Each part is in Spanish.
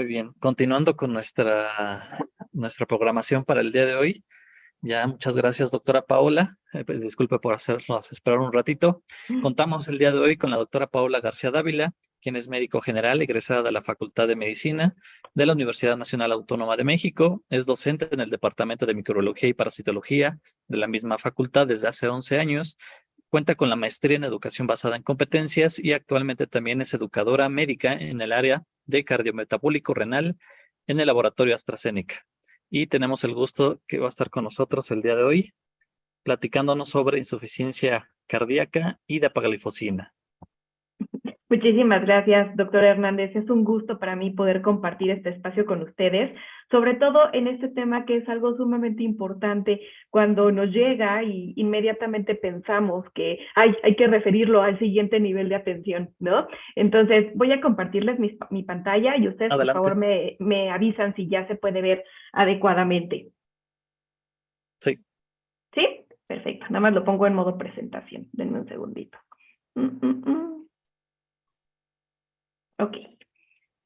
Muy bien. Continuando con nuestra programación para el día de hoy. Ya, muchas gracias, doctora Paola. Pues, disculpe por hacernos esperar un ratito. Contamos el día de hoy con la doctora Paola García Dávila, quien es médico general, egresada de la Facultad de Medicina de la Universidad Nacional Autónoma de México. Es docente en el Departamento de Microbiología y Parasitología de la misma facultad desde hace 11 años. Cuenta con la maestría en educación basada en competencias y actualmente también es educadora médica en el área de cardiometabólico renal en el laboratorio AstraZeneca. Y tenemos el gusto que va a estar con nosotros el día de hoy, platicándonos sobre insuficiencia cardíaca y dapaglifosina. Muchísimas gracias, doctor Hernández. Es un gusto para mí poder compartir este espacio con ustedes, sobre todo en este tema que es algo sumamente importante cuando nos llega y inmediatamente pensamos que hay que referirlo al siguiente nivel de atención, ¿no? Entonces, voy a compartirles mi pantalla y ustedes, por favor, Adelante. me avisan si ya se puede ver adecuadamente. Sí. ¿Sí? Perfecto. Nada más lo pongo en modo presentación. Denme un segundito. Ok,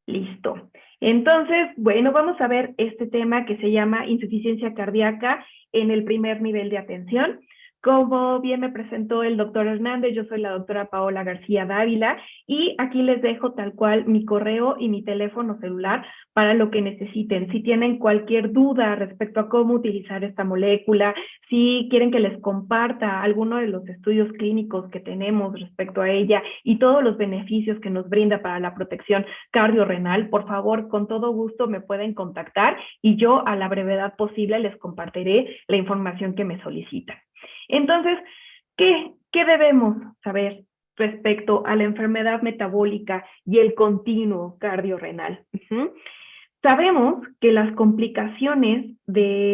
listo. Entonces, bueno, vamos a ver este tema que se llama insuficiencia cardíaca en el primer nivel de atención. Como bien me presentó el doctor Hernández, yo soy la doctora Paola García Dávila y aquí les dejo tal cual mi correo y mi teléfono celular para lo que necesiten. Si tienen cualquier duda respecto a cómo utilizar esta molécula, si quieren que les comparta alguno de los estudios clínicos que tenemos respecto a ella y todos los beneficios que nos brinda para la protección cardiorrenal, por favor, con todo gusto me pueden contactar y yo a la brevedad posible les compartiré la información que me solicitan. Entonces, ¿qué debemos saber respecto a la enfermedad metabólica y el continuo cardiorrenal? Sabemos que las complicaciones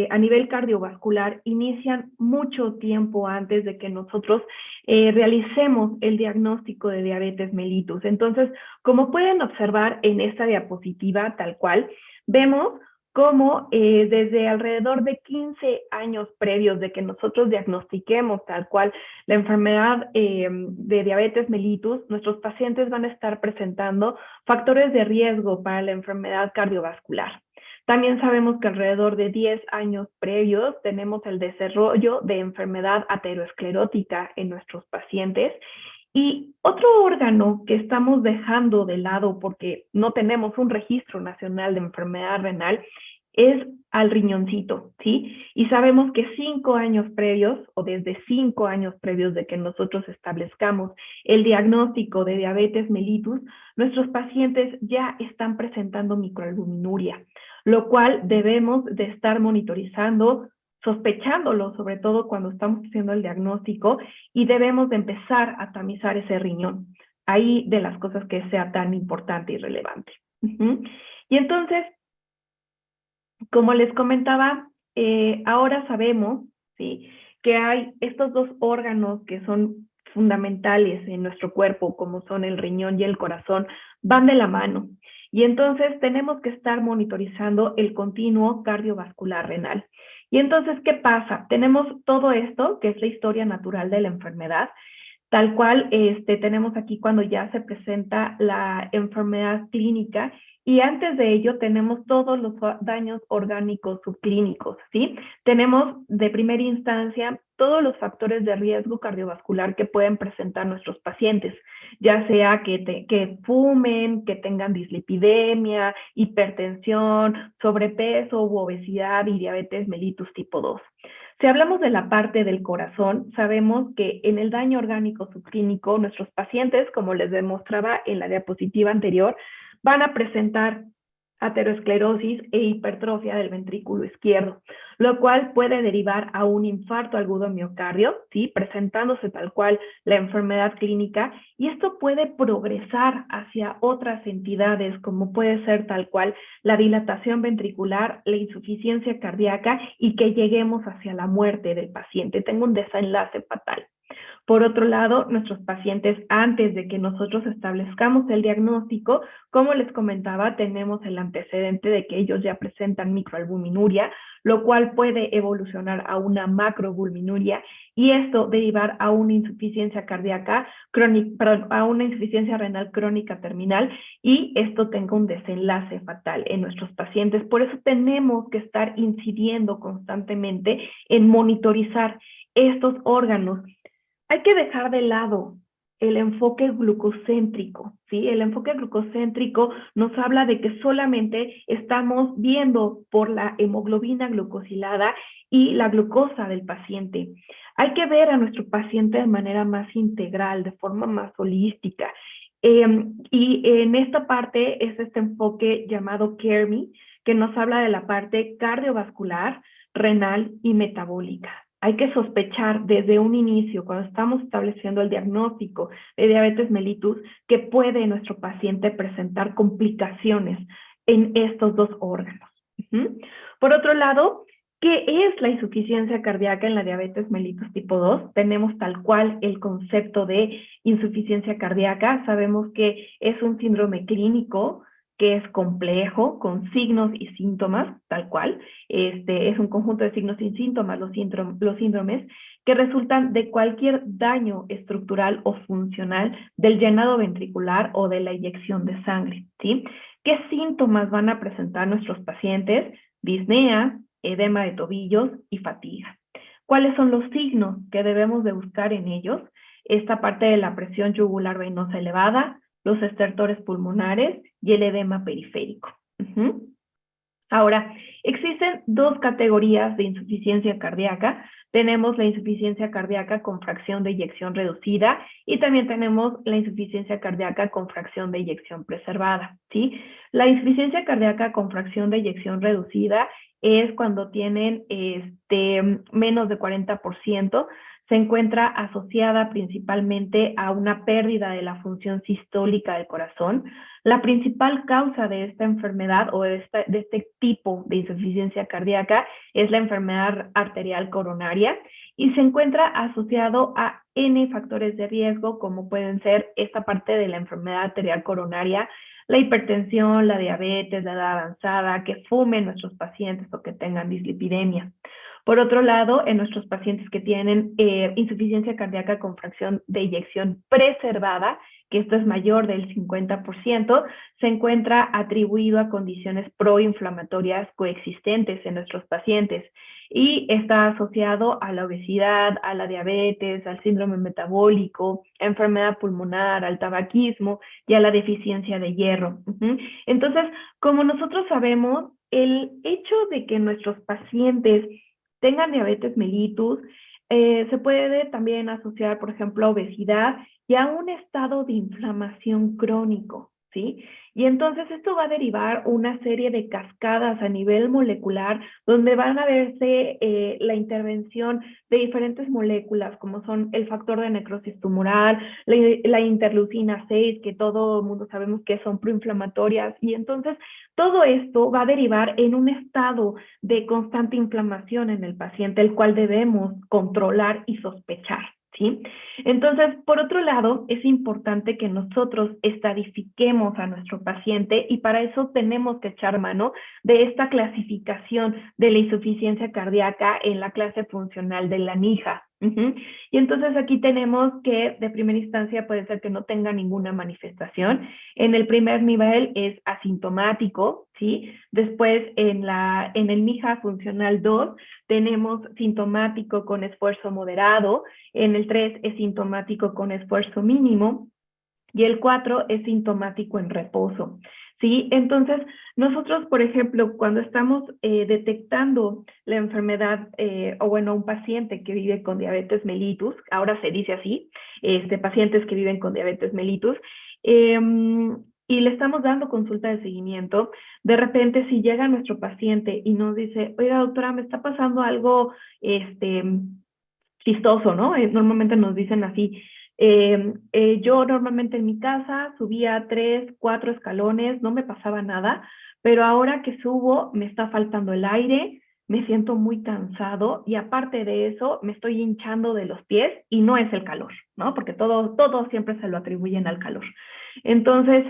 a nivel cardiovascular inician mucho tiempo antes de que nosotros realicemos el diagnóstico de diabetes mellitus. Entonces, como pueden observar en esta diapositiva tal cual, vemos cómo desde alrededor de 15 años previos de que nosotros diagnostiquemos tal cual la enfermedad de diabetes mellitus, nuestros pacientes van a estar presentando factores de riesgo para la enfermedad cardiovascular. También sabemos que alrededor de 10 años previos tenemos el desarrollo de enfermedad aterosclerótica en nuestros pacientes. Y otro órgano que estamos dejando de lado porque no tenemos un registro nacional de enfermedad renal es al riñoncito, ¿sí? Y sabemos que 5 años previos, o desde 5 años previos de que nosotros establezcamos el diagnóstico de diabetes mellitus, nuestros pacientes ya están presentando microalbuminuria, lo cual debemos de estar monitorizando, sospechándolo, sobre todo cuando estamos haciendo el diagnóstico, y debemos de empezar a tamizar ese riñón. Ahí de las cosas que sea tan importante y relevante. Y entonces, como les comentaba, ahora sabemos, ¿sí?, que hay estos dos órganos que son fundamentales en nuestro cuerpo, como son el riñón y el corazón, van de la mano. Y entonces tenemos que estar monitorizando el continuo cardiovascular renal. Y entonces, ¿qué pasa? Tenemos todo esto, que es la historia natural de la enfermedad, tal cual tenemos aquí cuando ya se presenta la enfermedad clínica y antes de ello tenemos todos los daños orgánicos subclínicos, ¿sí? Tenemos de primera instancia todos los factores de riesgo cardiovascular que pueden presentar nuestros pacientes, ya sea que fumen, que tengan dislipidemia, hipertensión, sobrepeso u obesidad y diabetes mellitus tipo 2. Si hablamos de la parte del corazón, sabemos que en el daño orgánico subclínico, nuestros pacientes, como les demostraba en la diapositiva anterior, van a presentar aterosclerosis e hipertrofia del ventrículo izquierdo, lo cual puede derivar a un infarto agudo miocardio, ¿sí?, presentándose tal cual la enfermedad clínica, y esto puede progresar hacia otras entidades, como puede ser tal cual la dilatación ventricular, la insuficiencia cardíaca y que lleguemos hacia la muerte del paciente. Tengo un desenlace fatal. Por otro lado, nuestros pacientes, antes de que nosotros establezcamos el diagnóstico, como les comentaba, tenemos el antecedente de que ellos ya presentan microalbuminuria, lo cual puede evolucionar a una macrobulminuria y esto derivar a una insuficiencia cardíaca crónica, a una insuficiencia renal crónica terminal, y esto tenga un desenlace fatal en nuestros pacientes. Por eso tenemos que estar incidiendo constantemente en monitorizar estos órganos. Hay que dejar de lado el enfoque glucocéntrico, ¿sí? El enfoque glucocéntrico nos habla de que solamente estamos viendo por la hemoglobina glucosilada y la glucosa del paciente. Hay que ver a nuestro paciente de manera más integral, de forma más holística. Y en esta parte es este enfoque llamado CARE-ME, que nos habla de la parte cardiovascular, renal y metabólica. Hay que sospechar desde un inicio, cuando estamos estableciendo el diagnóstico de diabetes mellitus, que puede nuestro paciente presentar complicaciones en estos dos órganos. Por otro lado, ¿qué es la insuficiencia cardíaca en la diabetes mellitus tipo 2? Tenemos tal cual el concepto de insuficiencia cardíaca. Sabemos que es un síndrome clínico que es complejo, con signos y síntomas, tal cual. Es un conjunto de signos y síntomas, los síndromes, que resultan de cualquier daño estructural o funcional del llenado ventricular o de la inyección de sangre, ¿sí? ¿Qué síntomas van a presentar nuestros pacientes? Disnea, edema de tobillos y fatiga. ¿Cuáles son los signos que debemos de buscar en ellos? Esta parte de la presión yugular venosa elevada, los estertores pulmonares y el edema periférico. Ahora, existen dos categorías de insuficiencia cardíaca. Tenemos la insuficiencia cardíaca con fracción de eyección reducida y también tenemos la insuficiencia cardíaca con fracción de eyección preservada, ¿sí? La insuficiencia cardíaca con fracción de eyección reducida es cuando tienen menos de 40%, se encuentra asociada principalmente a una pérdida de la función sistólica del corazón. La principal causa de esta enfermedad o de este tipo de insuficiencia cardíaca es la enfermedad arterial coronaria y se encuentra asociado a N factores de riesgo, como pueden ser esta parte de la enfermedad arterial coronaria, la hipertensión, la diabetes, la edad avanzada, que fumen nuestros pacientes o que tengan dislipidemia. Por otro lado, en nuestros pacientes que tienen insuficiencia cardíaca con fracción de eyección preservada, que esto es mayor del 50%, se encuentra atribuido a condiciones proinflamatorias coexistentes en nuestros pacientes y está asociado a la obesidad, a la diabetes, al síndrome metabólico, a enfermedad pulmonar, al tabaquismo y a la deficiencia de hierro. Entonces, como nosotros sabemos, el hecho de que nuestros pacientes tengan diabetes mellitus, se puede también asociar, por ejemplo, a obesidad y a un estado de inflamación crónico, ¿sí? Y entonces esto va a derivar una serie de cascadas a nivel molecular donde van a verse la intervención de diferentes moléculas, como son el factor de necrosis tumoral, la interleucina 6, que todo el mundo sabemos que son proinflamatorias, y entonces todo esto va a derivar en un estado de constante inflamación en el paciente, el cual debemos controlar y sospechar, ¿sí? Entonces, por otro lado, es importante que nosotros estadifiquemos a nuestro paciente y para eso tenemos que echar mano de esta clasificación de la insuficiencia cardíaca en la clase funcional de la NIJA. Y entonces aquí tenemos que de primera instancia puede ser que no tenga ninguna manifestación. En el primer nivel es asintomático, ¿sí? Después en el NIJA funcional 2 tenemos sintomático con esfuerzo moderado, en el 3 es sintomático con esfuerzo mínimo y el 4 es sintomático en reposo. ¿Sí? Entonces, nosotros, por ejemplo, cuando estamos detectando la enfermedad, o bueno, un paciente que vive con diabetes mellitus, ahora se dice así, pacientes que viven con diabetes mellitus, y le estamos dando consulta de seguimiento, de repente si llega nuestro paciente y nos dice, oiga doctora, me está pasando algo chistoso, ¿no? Normalmente nos dicen así, yo normalmente en mi casa subía 3, 4 escalones, no me pasaba nada, pero ahora que subo me está faltando el aire, me siento muy cansado y aparte de eso me estoy hinchando de los pies y no es el calor, ¿no? Porque todo siempre se lo atribuyen al calor. Entonces,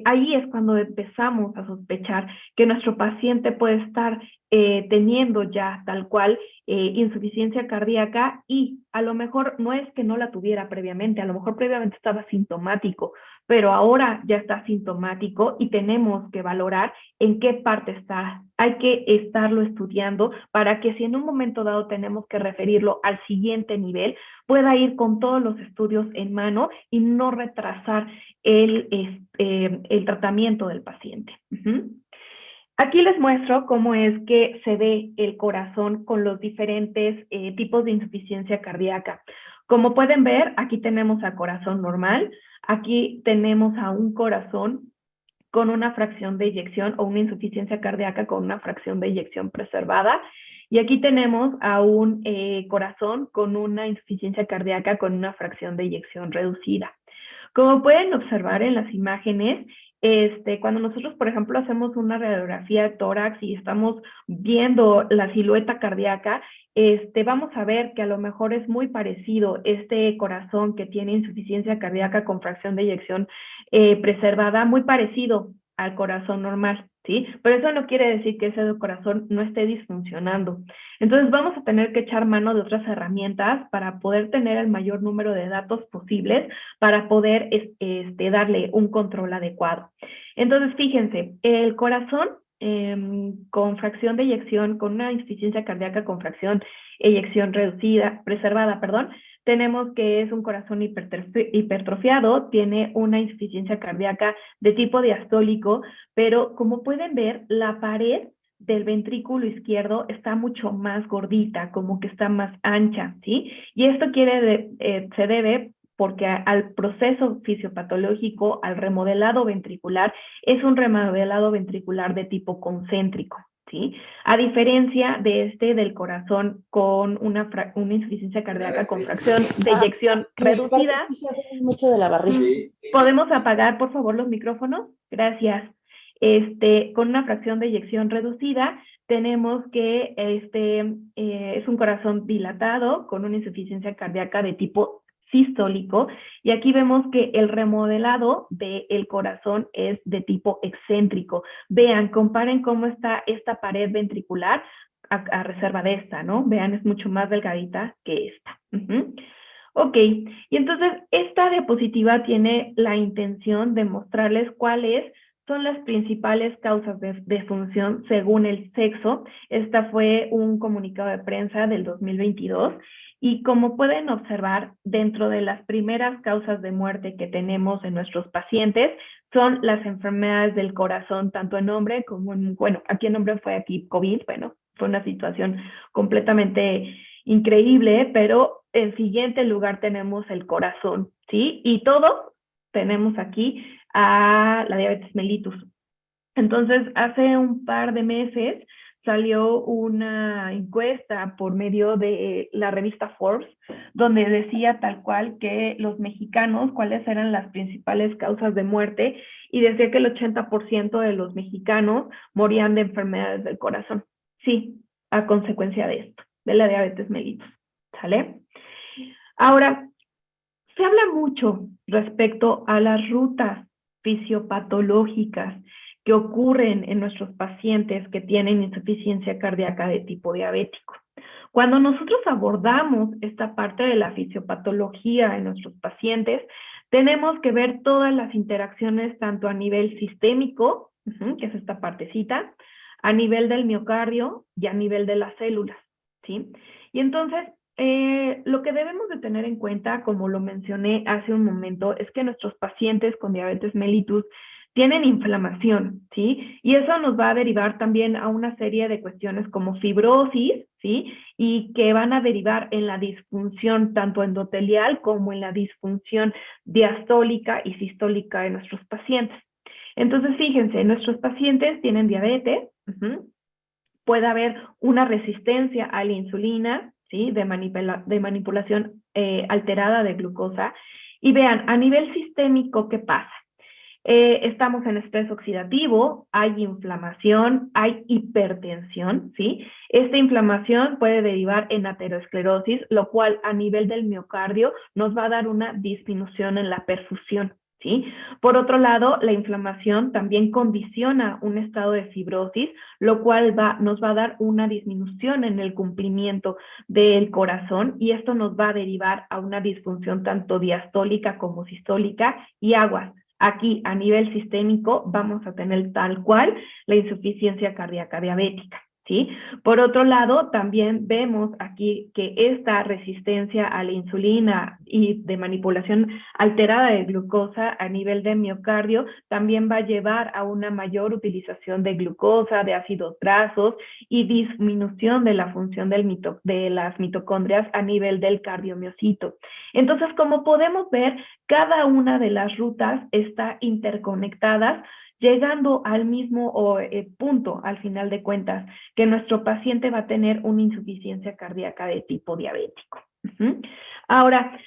ahí es cuando empezamos a sospechar que nuestro paciente puede estar teniendo ya tal cual insuficiencia cardíaca y a lo mejor no es que no la tuviera previamente, a lo mejor previamente estaba sintomático, pero ahora ya está sintomático y tenemos que valorar en qué parte está. Hay que estarlo estudiando para que si en un momento dado tenemos que referirlo al siguiente nivel, pueda ir con todos los estudios en mano y no retrasar el tratamiento del paciente. Aquí les muestro cómo es que se ve el corazón con los diferentes tipos de insuficiencia cardíaca. Como pueden ver, aquí tenemos a corazón normal, aquí tenemos a un corazón con una fracción de eyección o una insuficiencia cardíaca con una fracción de eyección preservada. Y aquí tenemos a un corazón con una insuficiencia cardíaca con una fracción de eyección reducida. Como pueden observar en las imágenes, cuando nosotros, por ejemplo, hacemos una radiografía de tórax y estamos viendo la silueta cardíaca, vamos a ver que a lo mejor es muy parecido este corazón que tiene insuficiencia cardíaca con fracción de eyección preservada, muy parecido al corazón normal, ¿sí? Pero eso no quiere decir que ese corazón no esté disfuncionando. Entonces vamos a tener que echar mano de otras herramientas para poder tener el mayor número de datos posibles para poder darle un control adecuado. Entonces, fíjense, el corazón con fracción de eyección, con una insuficiencia cardíaca con fracción eyección reducida, preservada, perdón, tenemos que es un corazón hipertrofiado, tiene una insuficiencia cardíaca de tipo diastólico, pero como pueden ver, la pared del ventrículo izquierdo está mucho más gordita, como que está más ancha, ¿sí? Y esto se debe porque al proceso fisiopatológico, al remodelado ventricular, es un remodelado ventricular de tipo concéntrico, ¿sí? A diferencia del corazón con una insuficiencia cardíaca con fracción de eyección reducida. Mucho de la barriga. ¿Podemos apagar, por favor, los micrófonos? Gracias. Con una fracción de eyección reducida, tenemos que es un corazón dilatado con una insuficiencia cardíaca de tipo sistólico, y aquí vemos que el remodelado del corazón es de tipo excéntrico. Vean, comparen cómo está esta pared ventricular a reserva de esta, ¿no? Vean, es mucho más delgadita que esta. Ok, y entonces esta diapositiva tiene la intención de mostrarles cuáles son las principales causas de función según el sexo. Esta fue un comunicado de prensa del 2022. Y como pueden observar, dentro de las primeras causas de muerte que tenemos en nuestros pacientes son las enfermedades del corazón, tanto en hombre como en, bueno, aquí en hombre fue aquí COVID, bueno, fue una situación completamente increíble, pero en siguiente lugar tenemos el corazón, ¿sí? Y todo tenemos aquí a la diabetes mellitus. Entonces, hace un par de meses salió una encuesta por medio de la revista Forbes, donde decía tal cual que los mexicanos, cuáles eran las principales causas de muerte, y decía que el 80% de los mexicanos morían de enfermedades del corazón. Sí, a consecuencia de esto, de la diabetes mellitus, ¿sale? Ahora, se habla mucho respecto a las rutas fisiopatológicas que ocurren en nuestros pacientes que tienen insuficiencia cardíaca de tipo diabético. Cuando nosotros abordamos esta parte de la fisiopatología en nuestros pacientes, tenemos que ver todas las interacciones tanto a nivel sistémico, que es esta partecita, a nivel del miocardio y a nivel de las células, ¿sí? Y entonces, lo que debemos de tener en cuenta, como lo mencioné hace un momento, es que nuestros pacientes con diabetes mellitus tienen inflamación, ¿sí? Y eso nos va a derivar también a una serie de cuestiones como fibrosis, ¿sí? Y que van a derivar en la disfunción tanto endotelial como en la disfunción diastólica y sistólica de nuestros pacientes. Entonces, fíjense, nuestros pacientes tienen diabetes, puede haber una resistencia a la insulina, ¿sí? De manipulación alterada de glucosa. Y vean, a nivel sistémico, ¿qué pasa? Estamos en estrés oxidativo, hay inflamación, hay hipertensión, ¿sí? Esta inflamación puede derivar en aterosclerosis, lo cual a nivel del miocardio nos va a dar una disminución en la perfusión, ¿sí? Por otro lado, la inflamación también condiciona un estado de fibrosis, lo cual nos va a dar una disminución en el cumplimiento del corazón y esto nos va a derivar a una disfunción tanto diastólica como sistólica y aguas. Aquí, a nivel sistémico, vamos a tener tal cual la insuficiencia cardíaca diabética, ¿sí? Por otro lado, también vemos aquí que esta resistencia a la insulina y de manipulación alterada de glucosa a nivel de miocardio también va a llevar a una mayor utilización de glucosa, de ácidos grasos y disminución de la función de las mitocondrias a nivel del cardiomiocito. Entonces, como podemos ver, cada una de las rutas está interconectadas, llegando al mismo punto, al final de cuentas, que nuestro paciente va a tener una insuficiencia cardíaca de tipo diabético. Ahora,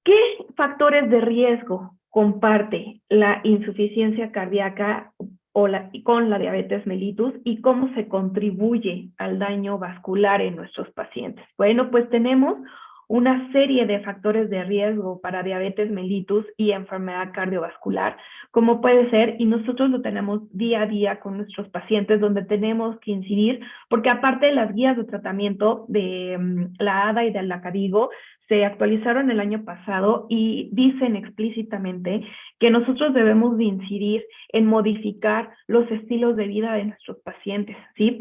¿qué factores de riesgo comparte la insuficiencia cardíaca con la diabetes mellitus y cómo se contribuye al daño vascular en nuestros pacientes? Bueno, pues tenemos una serie de factores de riesgo para diabetes mellitus y enfermedad cardiovascular, como puede ser, y nosotros lo tenemos día a día con nuestros pacientes, donde tenemos que incidir, porque aparte de las guías de tratamiento de la ADA y del Lacadigo, se actualizaron el año pasado y dicen explícitamente que nosotros debemos de incidir en modificar los estilos de vida de nuestros pacientes, ¿sí?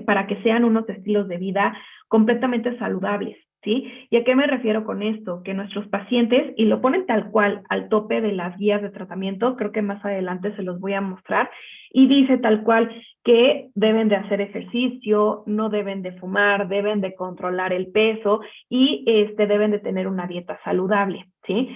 Para que sean unos estilos de vida completamente saludables, ¿sí? ¿Y a qué me refiero con esto? Que nuestros pacientes, y lo ponen tal cual al tope de las guías de tratamiento, creo que más adelante se los voy a mostrar, y dice tal cual que deben de hacer ejercicio, no deben de fumar, deben de controlar el peso y deben de tener una dieta saludable, ¿sí?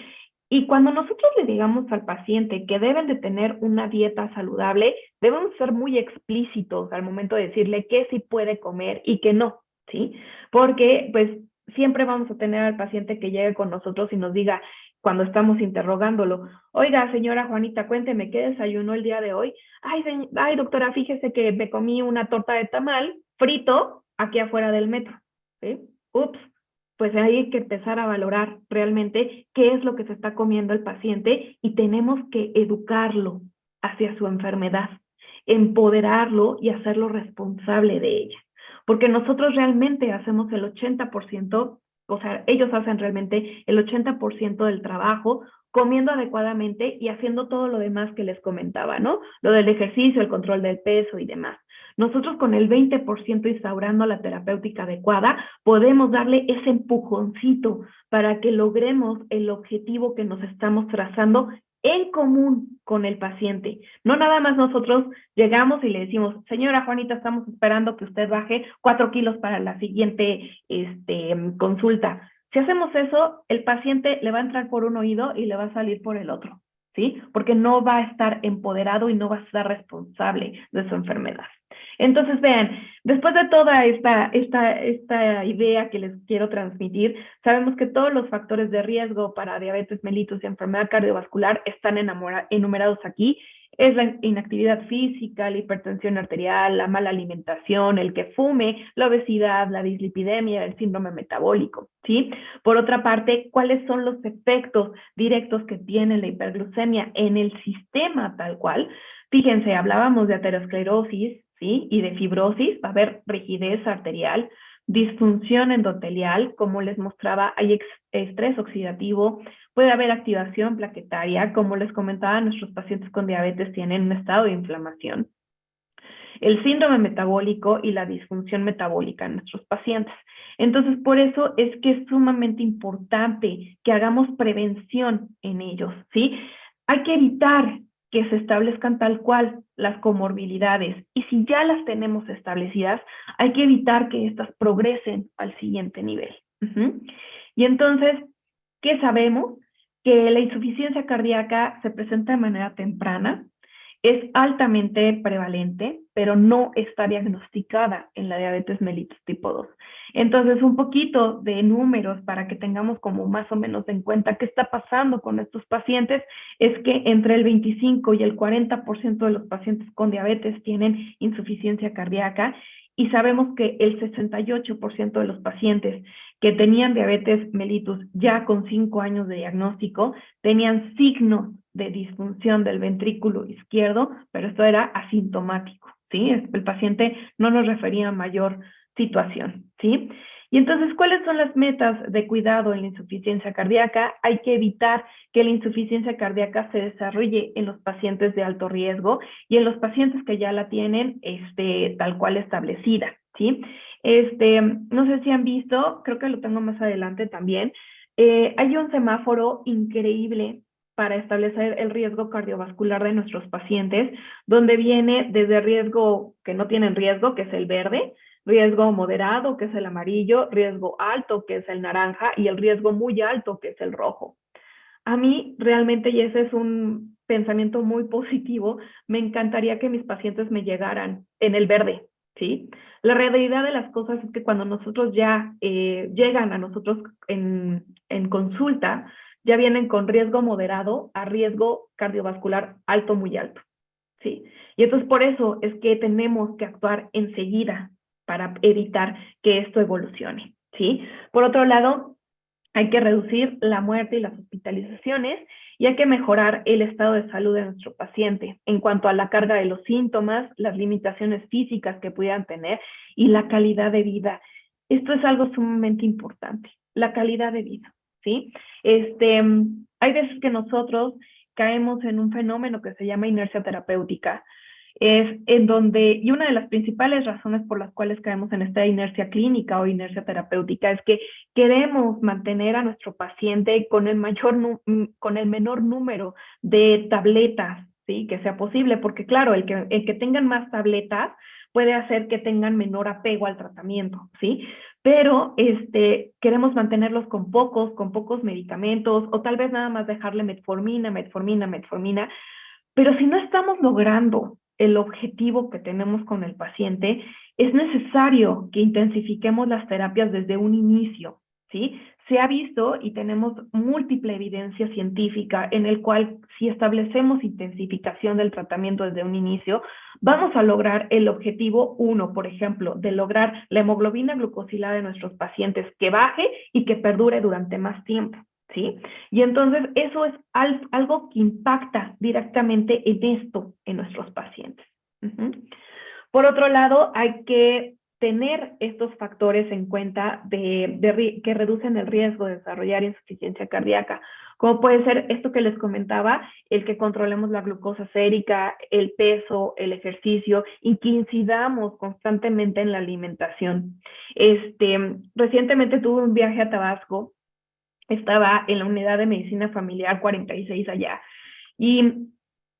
Y cuando nosotros le digamos al paciente que deben de tener una dieta saludable, debemos ser muy explícitos al momento de decirle qué sí puede comer y qué no, ¿sí? Porque pues siempre vamos a tener al paciente que llegue con nosotros y nos diga, cuando estamos interrogándolo, oiga, señora Juanita, cuénteme, ¿qué desayunó el día de hoy? Ay, doctora, fíjese que me comí una torta de tamal frito aquí afuera del metro, ¿sí? Ups, pues hay que empezar a valorar realmente qué es lo que se está comiendo el paciente y tenemos que educarlo hacia su enfermedad, empoderarlo y hacerlo responsable de ella. Porque nosotros realmente hacemos el 80%, o sea, ellos hacen realmente el 80% del trabajo comiendo adecuadamente y haciendo todo lo demás que les comentaba, ¿no? Lo del ejercicio, el control del peso y demás. Nosotros con el 20% instaurando la terapéutica adecuada, podemos darle ese empujoncito para que logremos el objetivo que nos estamos trazando en común con el paciente. No nada más nosotros llegamos y le decimos, señora Juanita, estamos esperando que usted baje 4 kilos para la siguiente consulta. Si hacemos eso, el paciente le va a entrar por un oído y le va a salir por el otro, ¿sí? Porque no va a estar empoderado y no va a estar responsable de su enfermedad. Entonces, vean, después de toda esta idea que les quiero transmitir, sabemos que todos los factores de riesgo para diabetes mellitus y enfermedad cardiovascular están enumerados aquí. Es la inactividad física, la hipertensión arterial, la mala alimentación, el que fume, la obesidad, la dislipidemia, el síndrome metabólico, ¿sí? Por otra parte, ¿cuáles son los efectos directos que tiene la hiperglucemia en el sistema tal cual? Fíjense, hablábamos de aterosclerosis, ¿sí? Y de fibrosis, va a haber rigidez arterial, disfunción endotelial, como les mostraba, hay estrés oxidativo, puede haber activación plaquetaria, como les comentaba, nuestros pacientes con diabetes tienen un estado de inflamación, el síndrome metabólico y la disfunción metabólica en nuestros pacientes. Entonces, por eso es que es sumamente importante que hagamos prevención en ellos, ¿sí? Hay que evitar que se establezcan tal cual las comorbilidades y si ya las tenemos establecidas, hay que evitar que estas progresen al siguiente nivel. Y entonces, ¿qué sabemos? Que la insuficiencia cardíaca se presenta de manera temprana, Es altamente prevalente, pero no está diagnosticada en la diabetes mellitus tipo 2. Entonces, un poquito de números para que tengamos como más o menos en cuenta qué está pasando con estos pacientes, es que entre el 25 y el 40% de los pacientes con diabetes tienen insuficiencia cardíaca, y sabemos que el 68% de los pacientes que tenían diabetes mellitus ya con 5 años de diagnóstico tenían signos de disfunción del ventrículo izquierdo, pero esto era asintomático, ¿sí? El paciente no nos refería a mayor situación, ¿sí? Y entonces, ¿cuáles son las metas de cuidado en la insuficiencia cardíaca? Hay que evitar que la insuficiencia cardíaca se desarrolle en los pacientes de alto riesgo y en los pacientes que ya la tienen tal cual establecida, ¿sí? No sé si han visto, creo que lo tengo más adelante también, hay un semáforo increíble para establecer el riesgo cardiovascular de nuestros pacientes, donde viene desde riesgo que no tienen riesgo, que es el verde, riesgo moderado, que es el amarillo, riesgo alto, que es el naranja, y el riesgo muy alto, que es el rojo. A mí realmente, y ese es un pensamiento muy positivo, me encantaría que mis pacientes me llegaran en el verde, ¿sí? La realidad de las cosas es que cuando nosotros ya llegan a nosotros en consulta, ya vienen con riesgo moderado a riesgo cardiovascular alto, muy alto, ¿sí? Y entonces por eso es que tenemos que actuar enseguida para evitar que esto evolucione, ¿sí? Por otro lado, hay que reducir la muerte y las hospitalizaciones, y hay que mejorar el estado de salud de nuestro paciente en cuanto a la carga de los síntomas, las limitaciones físicas que pudieran tener y la calidad de vida. Esto es algo sumamente importante, la calidad de vida, ¿sí? Hay veces que nosotros caemos en un fenómeno que se llama inercia terapéutica, es en donde, y una de las principales razones por las cuales caemos en esta inercia clínica o inercia terapéutica es que queremos mantener a nuestro paciente con el menor número de tabletas, ¿sí? Que sea posible, porque claro, el que tengan más tabletas puede hacer que tengan menor apego al tratamiento, ¿sí? Pero queremos mantenerlos con pocos medicamentos, o tal vez nada más dejarle metformina, pero si no estamos logrando el objetivo que tenemos con el paciente, es necesario que intensifiquemos las terapias desde un inicio, ¿sí? Se ha visto y tenemos múltiple evidencia científica en el cual, si establecemos intensificación del tratamiento desde un inicio, vamos a lograr el objetivo 1, por ejemplo, de lograr la hemoglobina glucosilada de nuestros pacientes que baje y que perdure durante más tiempo, ¿sí? Y entonces eso es algo que impacta directamente en esto en nuestros pacientes. Por otro lado, hay que tener estos factores en cuenta que reducen el riesgo de desarrollar insuficiencia cardíaca, como puede ser esto que les comentaba, el que controlemos la glucosa sérica, el peso, el ejercicio, y que incidamos constantemente en la alimentación. Recientemente tuve un viaje a Tabasco, estaba en la unidad de medicina familiar 46 allá, y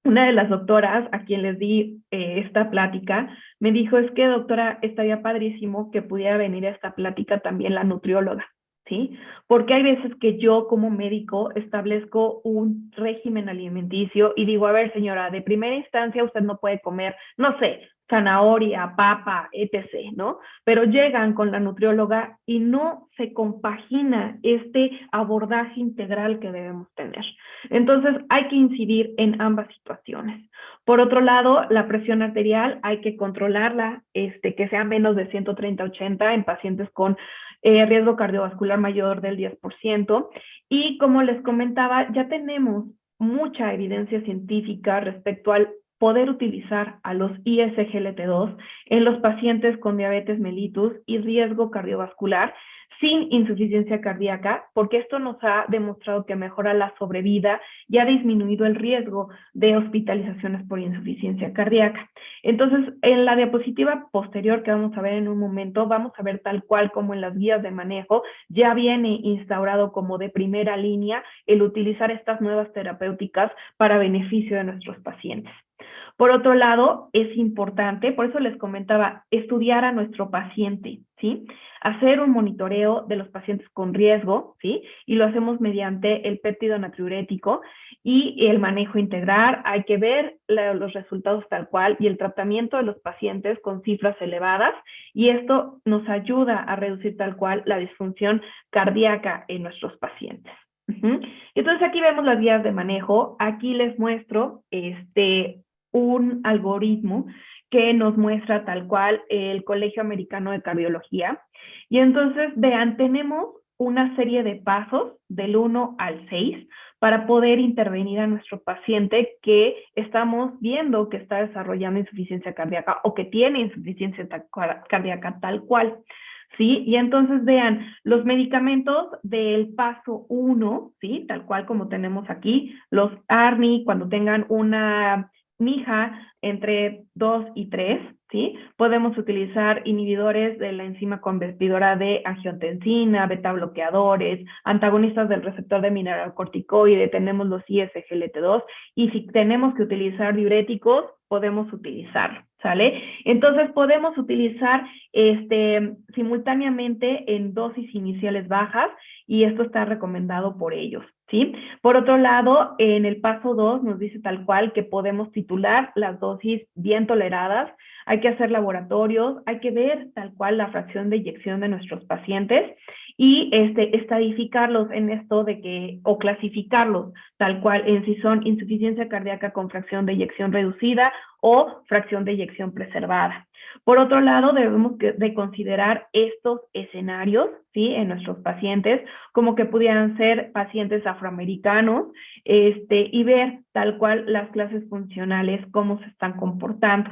una de las doctoras a quien les di esta plática me dijo, es que doctora, estaría padrísimo que pudiera venir a esta plática también la nutrióloga, ¿sí? Porque hay veces que yo como médico establezco un régimen alimenticio y digo, a ver señora, de primera instancia usted no puede comer, no sé, zanahoria, papa, etc., ¿no? Pero llegan con la nutrióloga y no se compagina este abordaje integral que debemos tener. Entonces, hay que incidir en ambas situaciones. Por otro lado, la presión arterial hay que controlarla, que sea menos de 130/80 en pacientes con riesgo cardiovascular mayor del 10%. Y como les comentaba, ya tenemos mucha evidencia científica respecto al poder utilizar a los ISGLT2 en los pacientes con diabetes mellitus y riesgo cardiovascular sin insuficiencia cardíaca, porque esto nos ha demostrado que mejora la sobrevida y ha disminuido el riesgo de hospitalizaciones por insuficiencia cardíaca. Entonces, en la diapositiva posterior que vamos a ver en un momento, vamos a ver tal cual como en las guías de manejo, ya viene instaurado como de primera línea el utilizar estas nuevas terapéuticas para beneficio de nuestros pacientes. Por otro lado, es importante, por eso les comentaba, estudiar a nuestro paciente, ¿sí? Hacer un monitoreo de los pacientes con riesgo, ¿sí? Y lo hacemos mediante el péptido natriurético y el manejo integral. Hay que ver los resultados tal cual y el tratamiento de los pacientes con cifras elevadas, y esto nos ayuda a reducir tal cual la disfunción cardíaca en nuestros pacientes. Entonces aquí vemos las guías de manejo. Aquí les muestro un algoritmo que nos muestra tal cual el Colegio Americano de Cardiología. Y entonces, vean, tenemos una serie de pasos del 1 al 6 para poder intervenir a nuestro paciente que estamos viendo que está desarrollando insuficiencia cardíaca o que tiene insuficiencia cardíaca tal cual. ¿Sí? Y entonces vean, los medicamentos del paso 1, ¿sí? Tal cual como tenemos aquí, los ARNI, cuando tengan una MIJA entre 2 y 3, ¿sí? Podemos utilizar inhibidores de la enzima convertidora de angiotensina, beta bloqueadores, antagonistas del receptor de mineralocorticoide, tenemos los ISGLT2, y si tenemos que utilizar diuréticos, podemos utilizarlo, ¿sale? Entonces podemos utilizar simultáneamente en dosis iniciales bajas, y esto está recomendado por ellos, ¿sí? Por otro lado, en el paso 2 nos dice tal cual que podemos titular las dosis bien toleradas. Hay que hacer laboratorios, hay que ver tal cual la fracción de eyección de nuestros pacientes y estadificarlos en esto de que, o clasificarlos tal cual en si son insuficiencia cardíaca con fracción de eyección reducida o fracción de eyección preservada. Por otro lado, debemos de considerar estos escenarios, ¿sí? En nuestros pacientes, como que pudieran ser pacientes afroamericanos, y ver tal cual las clases funcionales, cómo se están comportando.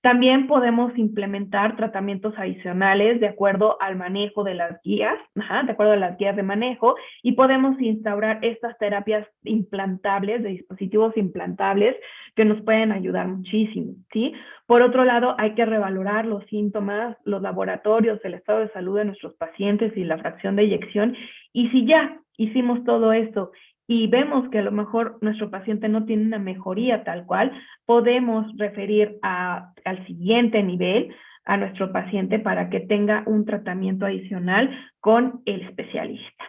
También podemos implementar tratamientos adicionales de acuerdo al manejo de las guías, de acuerdo a las guías de manejo, y podemos instaurar estas terapias implantables, de dispositivos implantables, que nos pueden ayudar muchísimo, ¿sí? Por otro lado, hay que revalorar los síntomas, los laboratorios, el estado de salud de nuestros pacientes y la fracción de eyección, y si ya hicimos todo esto y vemos que a lo mejor nuestro paciente no tiene una mejoría tal cual, podemos referir al siguiente nivel a nuestro paciente para que tenga un tratamiento adicional con el especialista.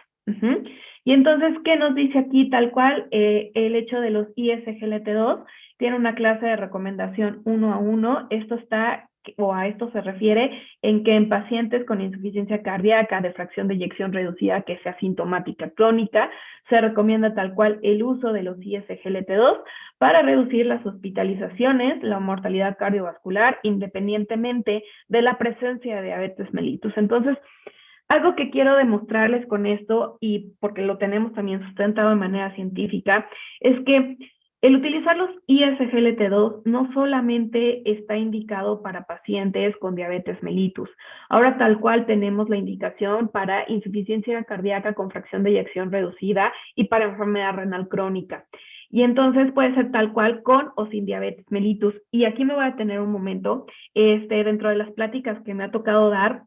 Y entonces, ¿qué nos dice aquí tal cual? El hecho de los ISGLT2 tiene una clase de recomendación 1 a 1. Esto está, o a esto se refiere, en que en pacientes con insuficiencia cardíaca de fracción de eyección reducida que sea sintomática crónica, se recomienda tal cual el uso de los ISGLT2 para reducir las hospitalizaciones, la mortalidad cardiovascular, independientemente de la presencia de diabetes mellitus. Entonces, algo que quiero demostrarles con esto, y porque lo tenemos también sustentado de manera científica, es que el utilizar los ISGLT2 no solamente está indicado para pacientes con diabetes mellitus. Ahora tal cual tenemos la indicación para insuficiencia cardíaca con fracción de eyección reducida y para enfermedad renal crónica. Y entonces puede ser tal cual con o sin diabetes mellitus. Y aquí me voy a detener un momento. Dentro de las pláticas que me ha tocado dar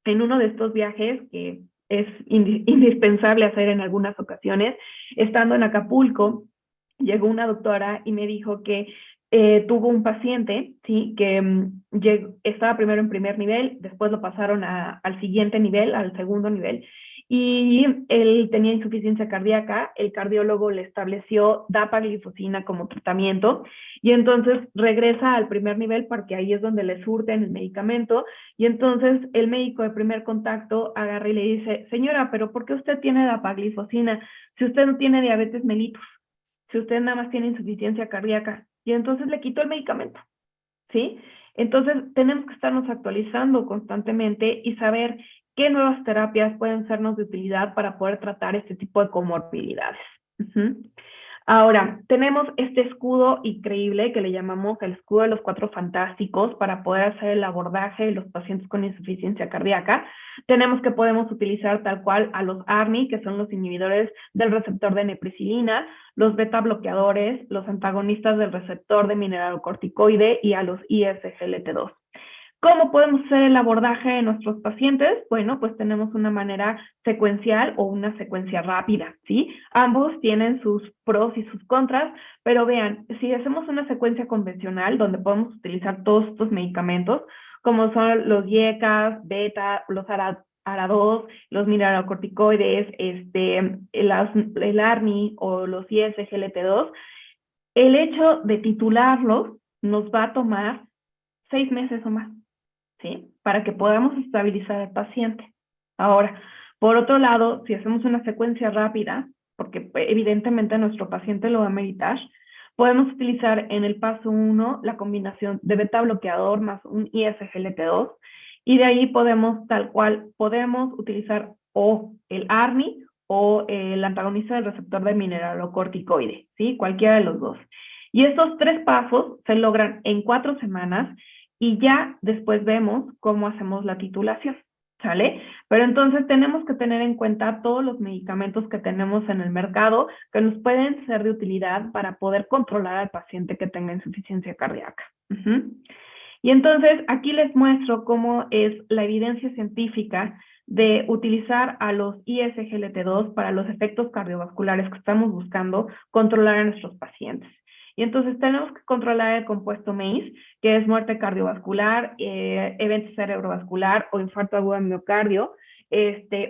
en uno de estos viajes, que es indispensable hacer en algunas ocasiones, estando en Acapulco, llegó una doctora y me dijo que tuvo un paciente, ¿sí? Que estaba primero en primer nivel, después lo pasaron al siguiente nivel, al segundo nivel, y él tenía insuficiencia cardíaca. El cardiólogo le estableció dapaglifosina como tratamiento, y entonces regresa al primer nivel porque ahí es donde le surten el medicamento, y entonces el médico de primer contacto agarra y le dice: señora, ¿pero por qué usted tiene dapaglifosina si usted no tiene diabetes mellitus? Si usted nada más tiene insuficiencia cardíaca. Y entonces le quitó el medicamento, ¿sí? Entonces tenemos que estarnos actualizando constantemente y saber qué nuevas terapias pueden sernos de utilidad para poder tratar este tipo de comorbilidades. Ahora, tenemos este escudo increíble que le llamamos el escudo de los 4 fantásticos para poder hacer el abordaje de los pacientes con insuficiencia cardíaca. Tenemos que podemos utilizar tal cual a los ARNI, que son los inhibidores del receptor de neprisilina, los beta bloqueadores, los antagonistas del receptor de mineralocorticoide y a los ISGLT2. ¿Cómo podemos hacer el abordaje de nuestros pacientes? Bueno, pues tenemos una manera secuencial o una secuencia rápida, ¿sí? Ambos tienen sus pros y sus contras, pero vean, si hacemos una secuencia convencional donde podemos utilizar todos estos medicamentos, como son los IECAS, beta, los ARA2, los mineralocorticoides, el ARNI o los ISGLT2, el hecho de titularlos nos va a tomar 6 meses o más, ¿sí? Para que podamos estabilizar al paciente. Ahora, por otro lado, si hacemos una secuencia rápida, porque evidentemente nuestro paciente lo va a meritar, podemos utilizar en el paso 1 la combinación de beta bloqueador más un ISGLT2, y de ahí podemos, tal cual, podemos utilizar o el ARNI o el antagonista del receptor de mineralocorticoide, ¿sí? Cualquiera de los dos. Y estos 3 pasos se logran en 4 semanas y ya después vemos cómo hacemos la titulación, ¿sale? Pero entonces tenemos que tener en cuenta todos los medicamentos que tenemos en el mercado que nos pueden ser de utilidad para poder controlar al paciente que tenga insuficiencia cardíaca. Y entonces aquí les muestro cómo es la evidencia científica de utilizar a los ISGLT2 para los efectos cardiovasculares que estamos buscando controlar a nuestros pacientes. Y entonces tenemos que controlar el compuesto MACE, que es muerte cardiovascular, evento cerebrovascular o infarto agudo de miocardio,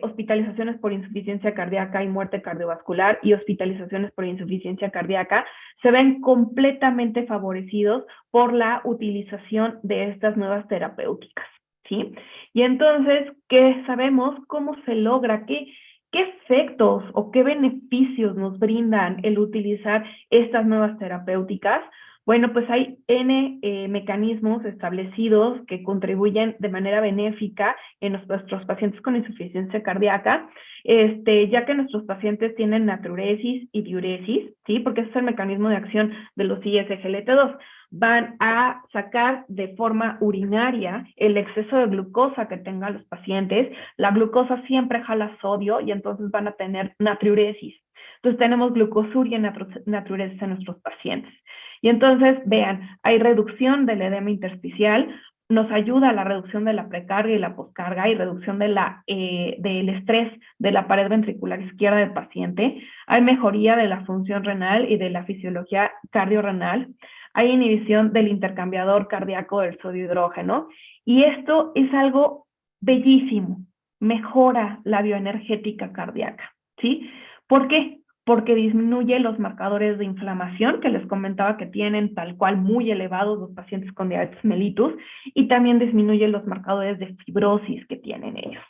hospitalizaciones por insuficiencia cardíaca y muerte cardiovascular y hospitalizaciones por insuficiencia cardíaca se ven completamente favorecidos por la utilización de estas nuevas terapéuticas, ¿sí? Y entonces, ¿qué sabemos? ¿Cómo se logra? ¿Qué efectos o qué beneficios nos brindan el utilizar estas nuevas terapéuticas? Bueno, pues hay N mecanismos establecidos que contribuyen de manera benéfica en nuestros pacientes con insuficiencia cardíaca, ya que nuestros pacientes tienen natriuresis y diuresis, ¿sí? Porque ese es el mecanismo de acción de los ISGLT2. Van a sacar de forma urinaria el exceso de glucosa que tengan los pacientes. La glucosa siempre jala sodio y entonces van a tener natriuresis. Entonces tenemos glucosuria y natriuresis en nuestros pacientes. Y entonces, vean, hay reducción del edema intersticial, nos ayuda a la reducción de la precarga y la poscarga y reducción del estrés de la pared ventricular izquierda del paciente. Hay mejoría de la función renal y de la fisiología cardiorrenal. Hay inhibición del intercambiador cardíaco del sodio hidrógeno. Y esto es algo bellísimo. Mejora la bioenergética cardíaca, ¿sí? ¿Por qué? Porque disminuye los marcadores de inflamación que les comentaba que tienen tal cual muy elevados los pacientes con diabetes mellitus, y también disminuye los marcadores de fibrosis que tienen ellos.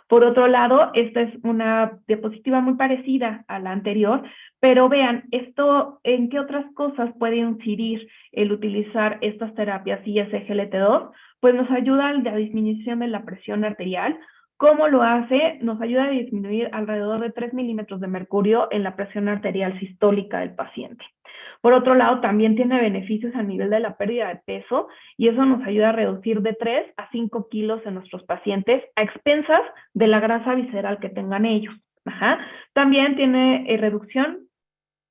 Por otro lado, esta es una diapositiva muy parecida a la anterior, pero vean, esto, ¿en qué otras cosas puede incidir el utilizar estas terapias ISGLT2? Pues nos ayuda a la disminución de la presión arterial. ¿Cómo lo hace? Nos ayuda a disminuir alrededor de 3 milímetros de mercurio en la presión arterial sistólica del paciente. Por otro lado, también tiene beneficios a nivel de la pérdida de peso y eso nos ayuda a reducir de 3 a 5 kilos en nuestros pacientes a expensas de la grasa visceral que tengan ellos. También tiene reducción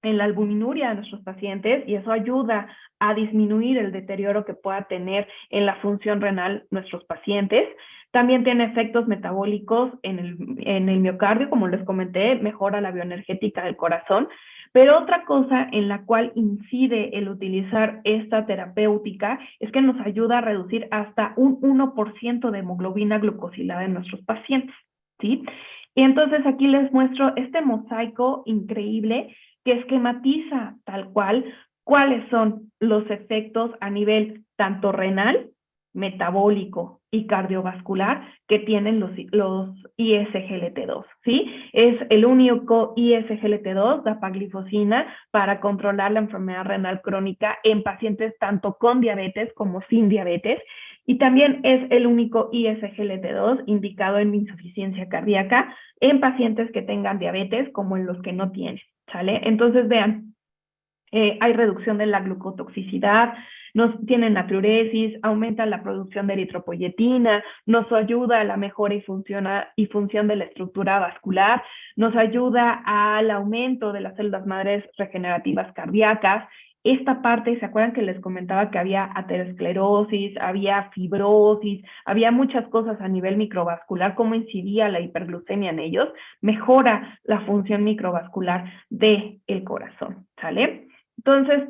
en la albuminuria de nuestros pacientes y eso ayuda a disminuir el deterioro que pueda tener en la función renal nuestros pacientes. También tiene efectos metabólicos en el miocardio, como les comenté, mejora la bioenergética del corazón. Pero otra cosa en la cual incide el utilizar esta terapéutica es que nos ayuda a reducir hasta un 1% de hemoglobina glucosilada en nuestros pacientes, ¿sí? Y entonces aquí les muestro este mosaico increíble que esquematiza tal cual cuáles son los efectos a nivel tanto renal, metabólico y cardiovascular que tienen los ISGLT2, ¿sí? Es el único ISGLT2, dapaglifosina, para controlar la enfermedad renal crónica en pacientes tanto con diabetes como sin diabetes, y también es el único ISGLT2 indicado en insuficiencia cardíaca en pacientes que tengan diabetes como en los que no tienen, ¿sale? Entonces, vean, hay reducción de la glucotoxicidad, tiene natriuresis, aumenta la producción de eritropoyetina, nos ayuda a la mejora y función de la estructura vascular, nos ayuda al aumento de las células madres regenerativas cardíacas, esta parte, ¿se acuerdan que les comentaba que había aterosclerosis, había fibrosis, había muchas cosas a nivel microvascular? ¿Cómo incidía la hiperglucemia en ellos? Mejora la función microvascular del corazón, ¿sale? Entonces,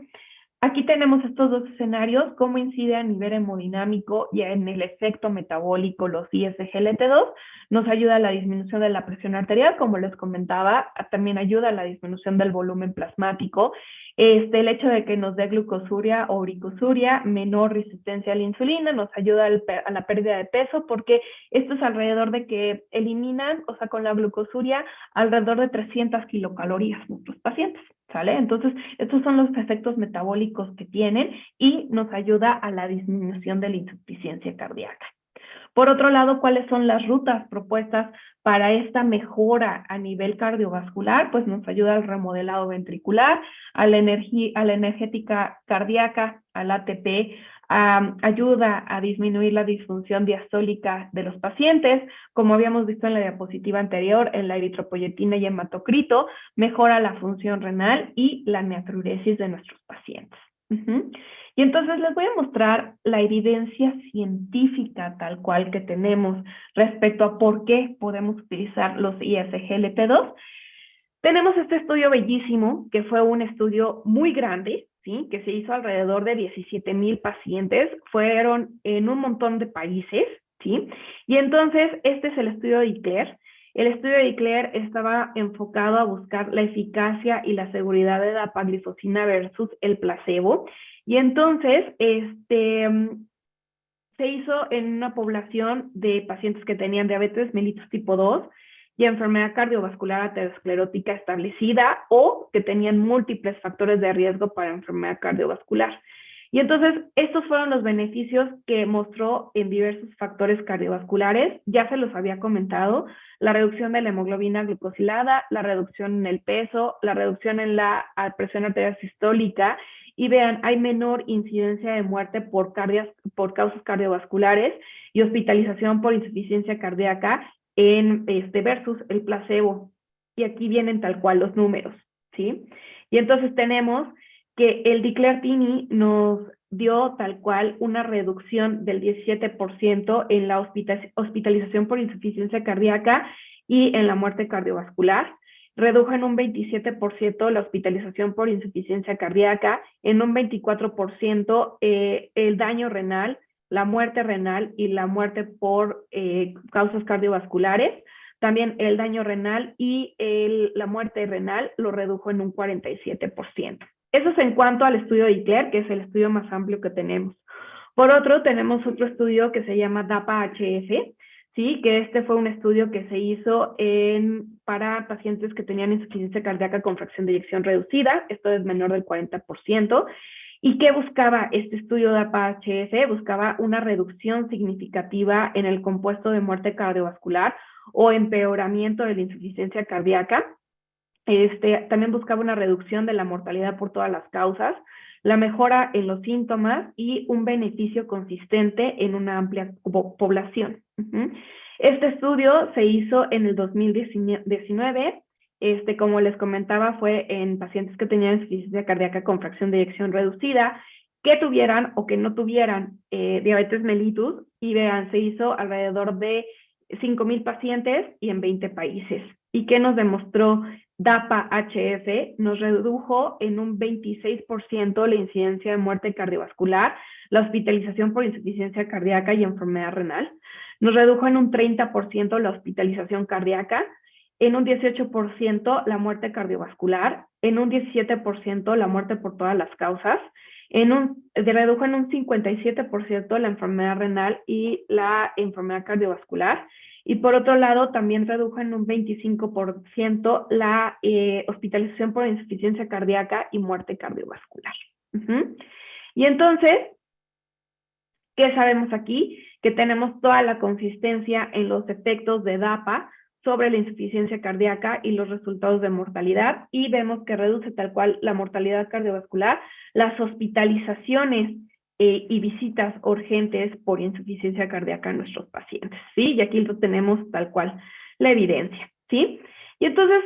aquí tenemos estos dos escenarios, cómo incide a nivel hemodinámico y en el efecto metabólico los ISGLT2. Nos ayuda a la disminución de la presión arterial, como les comentaba, también ayuda a la disminución del volumen plasmático. El hecho de que nos dé glucosuria o uricosuria, menor resistencia a la insulina, nos ayuda a la pérdida de peso, porque esto es alrededor de que eliminan, o sea, con la glucosuria, alrededor de 300 kilocalorías nuestros pacientes, ¿sale? Entonces, estos son los efectos metabólicos que tienen y nos ayuda a la disminución de la insuficiencia cardíaca. Por otro lado, ¿cuáles son las rutas propuestas para esta mejora a nivel cardiovascular? Pues nos ayuda al remodelado ventricular, a la energética cardíaca, al ATP, ayuda a disminuir la disfunción diastólica de los pacientes, como habíamos visto en la diapositiva anterior, en la eritropoyetina y hematocrito, mejora la función renal y la natriuresis de nuestros pacientes. Y entonces les voy a mostrar la evidencia científica tal cual que tenemos respecto a por qué podemos utilizar los ISGLT2. Tenemos este estudio bellísimo, que fue un estudio muy grande, ¿sí? Que se hizo alrededor de 17,000 pacientes, fueron en un montón de países, ¿sí? Y entonces este es el estudio de ICLAIR. El estudio de ICLAIR estaba enfocado a buscar la eficacia y la seguridad de la dapaglifosina versus el placebo. Y entonces, se hizo en una población de pacientes que tenían diabetes mellitus tipo 2 y enfermedad cardiovascular aterosclerótica establecida o que tenían múltiples factores de riesgo para enfermedad cardiovascular. Y entonces, estos fueron los beneficios que mostró en diversos factores cardiovasculares. Ya se los había comentado, la reducción de la hemoglobina glucosilada, la reducción en el peso, la reducción en la presión arterial sistólica. Y vean, hay menor incidencia de muerte por causas cardiovasculares y hospitalización por insuficiencia cardíaca versus el placebo. Y aquí vienen tal cual los números, ¿sí? Y entonces tenemos que el Diclertini nos dio tal cual una reducción del 17% en la hospitalización por insuficiencia cardíaca y en la muerte cardiovascular. Redujo en un 27% la hospitalización por insuficiencia cardíaca, en un 24% el daño renal, la muerte renal y la muerte por causas cardiovasculares. También el daño renal y la muerte renal lo redujo en un 47%. Eso es en cuanto al estudio de ICLAIR, que es el estudio más amplio que tenemos. Por otro, tenemos otro estudio que se llama DAPA-HF, ¿sí? Que este fue un estudio que se hizo para pacientes que tenían insuficiencia cardíaca con fracción de eyección reducida, esto es menor del 40%. ¿Y qué buscaba este estudio de DAPA-HF? Buscaba una reducción significativa en el compuesto de muerte cardiovascular o empeoramiento de la insuficiencia cardíaca. También buscaba una reducción de la mortalidad por todas las causas, la mejora en los síntomas y un beneficio consistente en una amplia población. Este estudio se hizo en el 2019. Como les comentaba, fue en pacientes que tenían insuficiencia cardíaca con fracción de eyección reducida, que tuvieran o que no tuvieran diabetes mellitus, y vean, se hizo alrededor de 5,000 pacientes y en 20 países. ¿Y qué nos demostró DAPA-HF? Nos redujo en un 26% la incidencia de muerte cardiovascular, la hospitalización por insuficiencia cardíaca y enfermedad renal. Nos redujo en un 30% la hospitalización cardíaca, en un 18% la muerte cardiovascular, en un 17% la muerte por todas las causas, redujo en un 57% la enfermedad renal y la enfermedad cardiovascular. Y por otro lado, también redujo en un 25% la hospitalización por insuficiencia cardíaca y muerte cardiovascular. Y entonces, ¿qué sabemos aquí? Que tenemos toda la consistencia en los efectos de DAPA sobre la insuficiencia cardíaca y los resultados de mortalidad, y vemos que reduce tal cual la mortalidad cardiovascular, las hospitalizaciones y visitas urgentes por insuficiencia cardíaca en nuestros pacientes, ¿sí? Y aquí lo tenemos tal cual, la evidencia, ¿sí? Y entonces,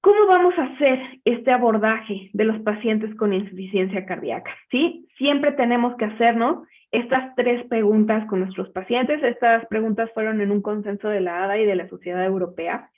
¿Cómo vamos a hacer este abordaje de los pacientes con insuficiencia cardíaca? ¿Sí? Siempre tenemos que hacernos estas 3 preguntas con nuestros pacientes. Estas preguntas fueron en un consenso de la ADA y de la Sociedad Europea.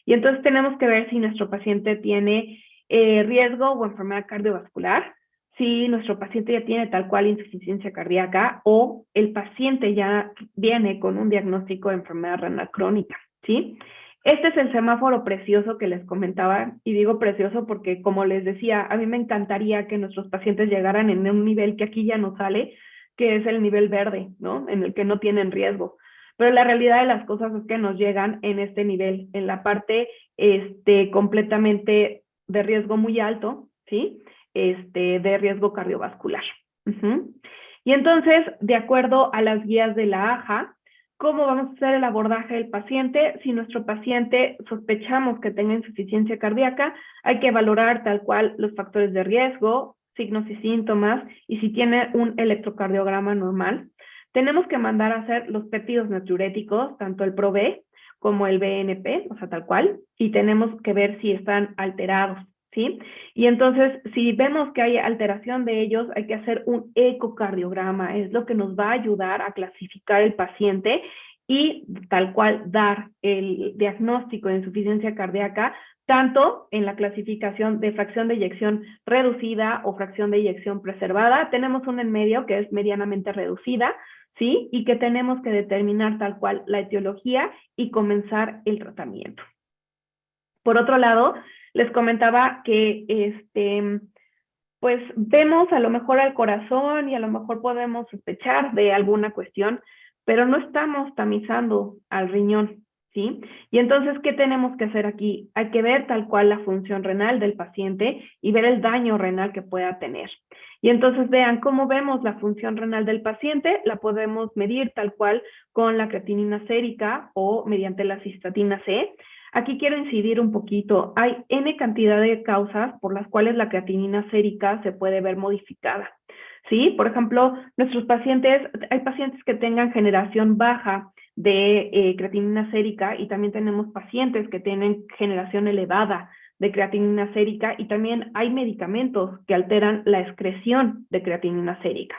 Y entonces tenemos que ver si nuestro paciente tiene riesgo o enfermedad cardiovascular, si nuestro paciente ya tiene tal cual insuficiencia cardíaca o el paciente ya viene con un diagnóstico de enfermedad renal crónica, ¿sí? Este es el semáforo precioso que les comentaba, y digo precioso porque, como les decía, a mí me encantaría que nuestros pacientes llegaran en un nivel que aquí ya no sale, que es el nivel verde, ¿no? En el que no tienen riesgo. Pero la realidad de las cosas es que nos llegan en este nivel, en la parte completamente de riesgo muy alto, ¿sí? De riesgo cardiovascular. Y entonces, de acuerdo a las guías de la AJA, ¿cómo vamos a hacer el abordaje del paciente? Si nuestro paciente sospechamos que tenga insuficiencia cardíaca, hay que valorar tal cual los factores de riesgo, signos y síntomas, y si tiene un electrocardiograma normal. Tenemos que mandar a hacer los péptidos natriuréticos, tanto el ProB como el BNP, o sea, tal cual, y tenemos que ver si están alterados, ¿sí? Y entonces, si vemos que hay alteración de ellos, hay que hacer un ecocardiograma, es lo que nos va a ayudar a clasificar el paciente y tal cual dar el diagnóstico de insuficiencia cardíaca, tanto en la clasificación de fracción de eyección reducida o fracción de eyección preservada. Tenemos una en medio que es medianamente reducida, ¿sí? Y que tenemos que determinar tal cual la etiología y comenzar el tratamiento. Por otro lado, les comentaba que pues vemos a lo mejor al corazón y a lo mejor podemos sospechar de alguna cuestión, pero no estamos tamizando al riñón, ¿sí? Y entonces, ¿qué tenemos que hacer aquí? Hay que ver tal cual la función renal del paciente y ver el daño renal que pueda tener. Y entonces vean cómo vemos la función renal del paciente, la podemos medir tal cual con la creatinina sérica o mediante la cistatina C. Aquí quiero incidir un poquito. Hay N cantidad de causas por las cuales la creatinina sérica se puede ver modificada. ¿Sí? Por ejemplo, hay pacientes que tengan generación baja de creatinina sérica y también tenemos pacientes que tienen generación elevada de creatinina sérica y también hay medicamentos que alteran la excreción de creatinina sérica.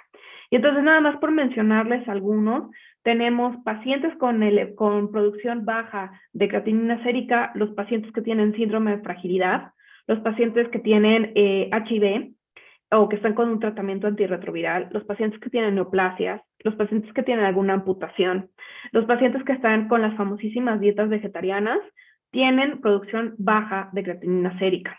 Y entonces, nada más por mencionarles algunos, tenemos pacientes con producción baja de creatinina sérica, los pacientes que tienen síndrome de fragilidad, los pacientes que tienen HIV o que están con un tratamiento antirretroviral, los pacientes que tienen neoplasias, los pacientes que tienen alguna amputación, los pacientes que están con las famosísimas dietas vegetarianas, tienen producción baja de creatinina sérica.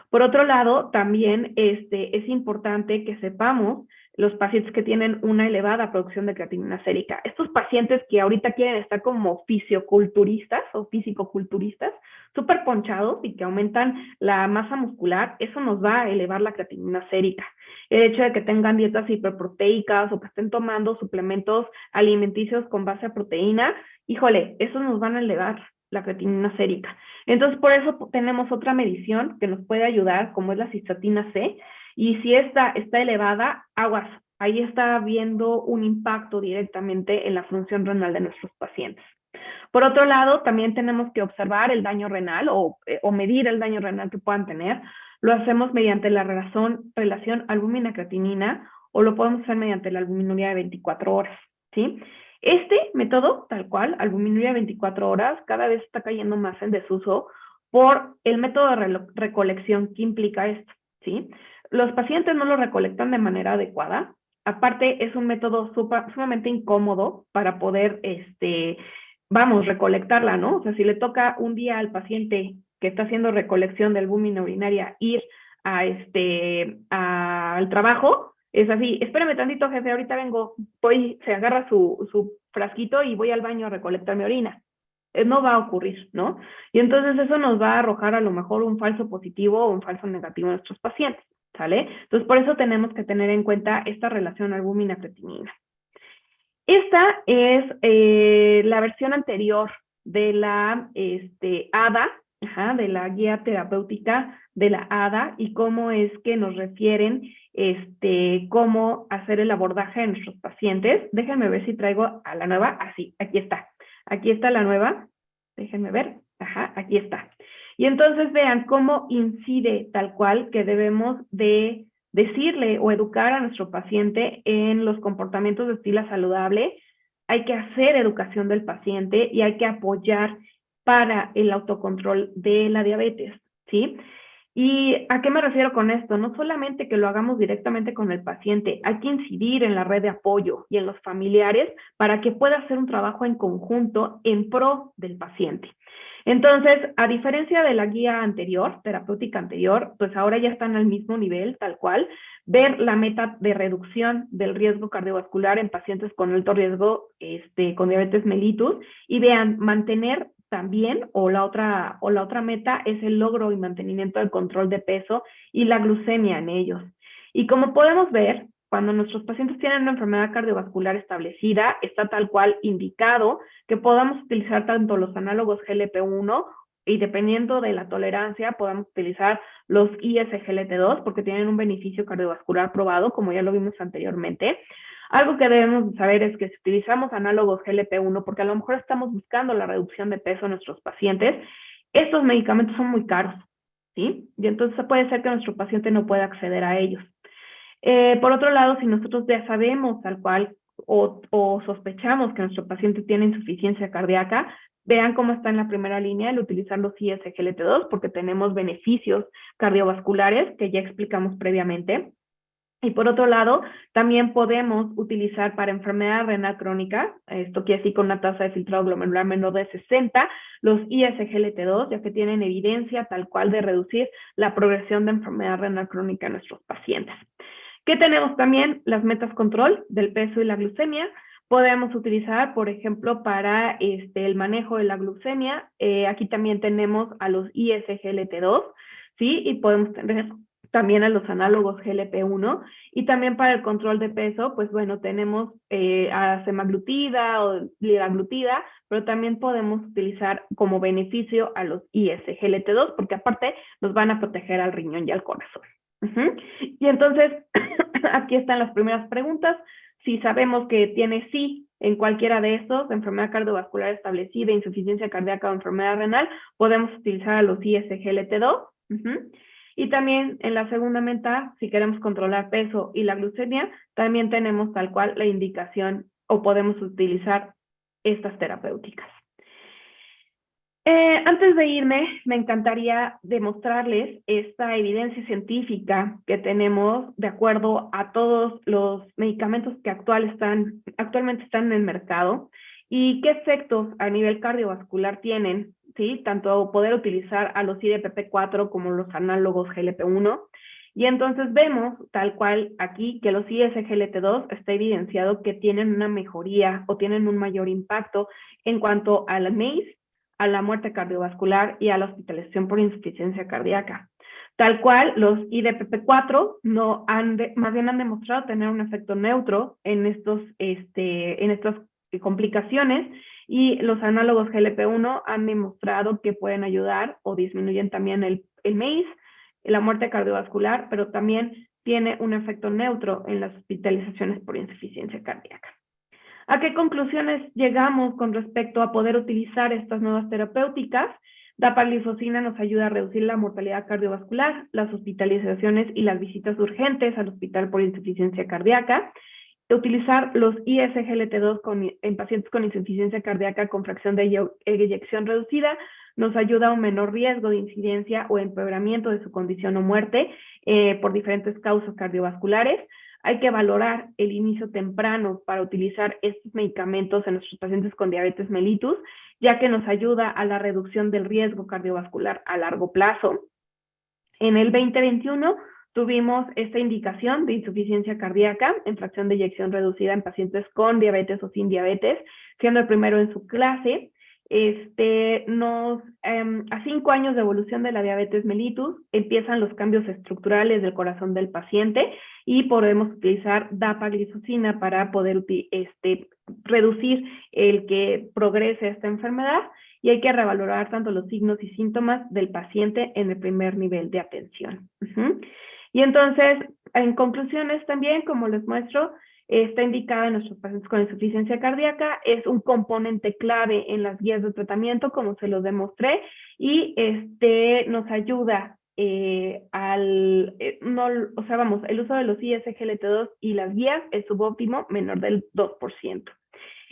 Por otro lado, también es importante que sepamos los pacientes que tienen una elevada producción de creatinina sérica. Estos pacientes que ahorita quieren estar como fisioculturistas o fisicoculturistas, súper ponchados y que aumentan la masa muscular, eso nos va a elevar la creatinina sérica. El hecho de que tengan dietas hiperproteicas o que estén tomando suplementos alimenticios con base a proteína, híjole, esos nos van a elevar la creatinina sérica. Entonces, por eso tenemos otra medición que nos puede ayudar, como es la cistatina C, y si esta está elevada, aguas, ahí está habiendo un impacto directamente en la función renal de nuestros pacientes. Por otro lado, también tenemos que observar el daño renal o medir el daño renal que puedan tener. Lo hacemos mediante la relación albúmina-creatinina o lo podemos hacer mediante la albuminuria de 24 horas, ¿sí? Este método, tal cual, albuminuria de 24 horas, cada vez está cayendo más en desuso por el método de recolección que implica esto, ¿sí? Los pacientes no lo recolectan de manera adecuada. Aparte, es un método sumamente incómodo para poder, recolectarla, ¿no? O sea, si le toca un día al paciente que está haciendo recolección de albúmina urinaria ir al trabajo, es así, espérame tantito, jefe, ahorita vengo, se agarra su frasquito y voy al baño a recolectar mi orina. No va a ocurrir, ¿no? Y entonces eso nos va a arrojar a lo mejor un falso positivo o un falso negativo en nuestros pacientes, ¿sale? Entonces, por eso tenemos que tener en cuenta esta relación albúmina-creatinina. Esta es la versión anterior de la ADA, de la guía terapéutica de la ADA y cómo es que nos refieren cómo hacer el abordaje de nuestros pacientes. Déjenme ver si traigo a la nueva. Así, aquí está. Aquí está la nueva. Déjenme ver. Aquí está. Y entonces vean cómo incide tal cual que debemos de decirle o educar a nuestro paciente en los comportamientos de estilo saludable. Hay que hacer educación del paciente y hay que apoyar para el autocontrol de la diabetes, ¿sí? ¿Y a qué me refiero con esto? No solamente que lo hagamos directamente con el paciente, hay que incidir en la red de apoyo y en los familiares para que pueda hacer un trabajo en conjunto en pro del paciente. Entonces, a diferencia de la guía anterior, terapéutica anterior, pues ahora ya están al mismo nivel, tal cual, ver la meta de reducción del riesgo cardiovascular en pacientes con alto riesgo con diabetes mellitus y vean, mantener también, o la otra meta es el logro y mantenimiento del control de peso y la glucemia en ellos. Y como podemos ver, cuando nuestros pacientes tienen una enfermedad cardiovascular establecida, está tal cual indicado que podamos utilizar tanto los análogos GLP-1 y dependiendo de la tolerancia, podamos utilizar los ISGLT2 porque tienen un beneficio cardiovascular probado, como ya lo vimos anteriormente. Algo que debemos saber es que si utilizamos análogos GLP-1, porque a lo mejor estamos buscando la reducción de peso en nuestros pacientes, estos medicamentos son muy caros, ¿sí? Y entonces puede ser que nuestro paciente no pueda acceder a ellos. Por otro lado, si nosotros ya sabemos tal cual o sospechamos que nuestro paciente tiene insuficiencia cardíaca, vean cómo está en la primera línea el utilizar los ISGLT2 porque tenemos beneficios cardiovasculares que ya explicamos previamente. Y por otro lado, también podemos utilizar para enfermedad renal crónica, esto quiere decir con una tasa de filtrado glomerular menor de 60, los ISGLT2, ya que tienen evidencia tal cual de reducir la progresión de enfermedad renal crónica en nuestros pacientes. ¿Qué tenemos también? Las metas control del peso y la glucemia. Podemos utilizar, por ejemplo, para el manejo de la glucemia, aquí también tenemos a los ISGLT2, ¿sí? Y podemos tener también a los análogos GLP-1 y también para el control de peso, pues bueno, tenemos a semaglutida o liraglutida, pero también podemos utilizar como beneficio a los ISGLT2 porque aparte nos van a proteger al riñón y al corazón. Y entonces, aquí están las primeras preguntas. Si sabemos que tiene sí en cualquiera de estos, enfermedad cardiovascular establecida, insuficiencia cardíaca o enfermedad renal, podemos utilizar a los ISGLT2. Y también en la segunda meta, si queremos controlar peso y la glucemia, también tenemos tal cual la indicación o podemos utilizar estas terapéuticas. Antes de irme, me encantaría demostrarles esta evidencia científica que tenemos de acuerdo a todos los medicamentos que actualmente están en el mercado y qué efectos a nivel cardiovascular tienen, ¿sí? Tanto poder utilizar a los IDPP4 como los análogos GLP-1. Y entonces vemos, tal cual aquí, que los ISGLT2 está evidenciado que tienen una mejoría o tienen un mayor impacto en cuanto a la MACE, a la muerte cardiovascular y a la hospitalización por insuficiencia cardíaca. Tal cual, los IDPP4 más bien han demostrado tener un efecto neutro en estas complicaciones y los análogos GLP-1 han demostrado que pueden ayudar o disminuyen también el MACE, la muerte cardiovascular, pero también tiene un efecto neutro en las hospitalizaciones por insuficiencia cardíaca. ¿A qué conclusiones llegamos con respecto a poder utilizar estas nuevas terapéuticas? Dapaglifosina nos ayuda a reducir la mortalidad cardiovascular, las hospitalizaciones y las visitas urgentes al hospital por insuficiencia cardíaca. Utilizar los ISGLT2 en pacientes con insuficiencia cardíaca con fracción de eyección reducida nos ayuda a un menor riesgo de incidencia o empeoramiento de su condición o muerte por diferentes causas cardiovasculares. Hay que valorar el inicio temprano para utilizar estos medicamentos en nuestros pacientes con diabetes mellitus, ya que nos ayuda a la reducción del riesgo cardiovascular a largo plazo. En el 2021 tuvimos esta indicación de insuficiencia cardíaca en fracción de eyección reducida en pacientes con diabetes o sin diabetes, siendo el primero en su clase. A 5 años de evolución de la diabetes mellitus empiezan los cambios estructurales del corazón del paciente y podemos utilizar dapaglifosina para poder reducir el que progrese esta enfermedad y hay que revalorar tanto los signos y síntomas del paciente en el primer nivel de atención. Y entonces, en conclusiones también, como les muestro, está indicada en nuestros pacientes con insuficiencia cardíaca, es un componente clave en las guías de tratamiento, como se los demostré, y nos ayuda el uso de los ISGLT2 y las guías es subóptimo, menor del 2%.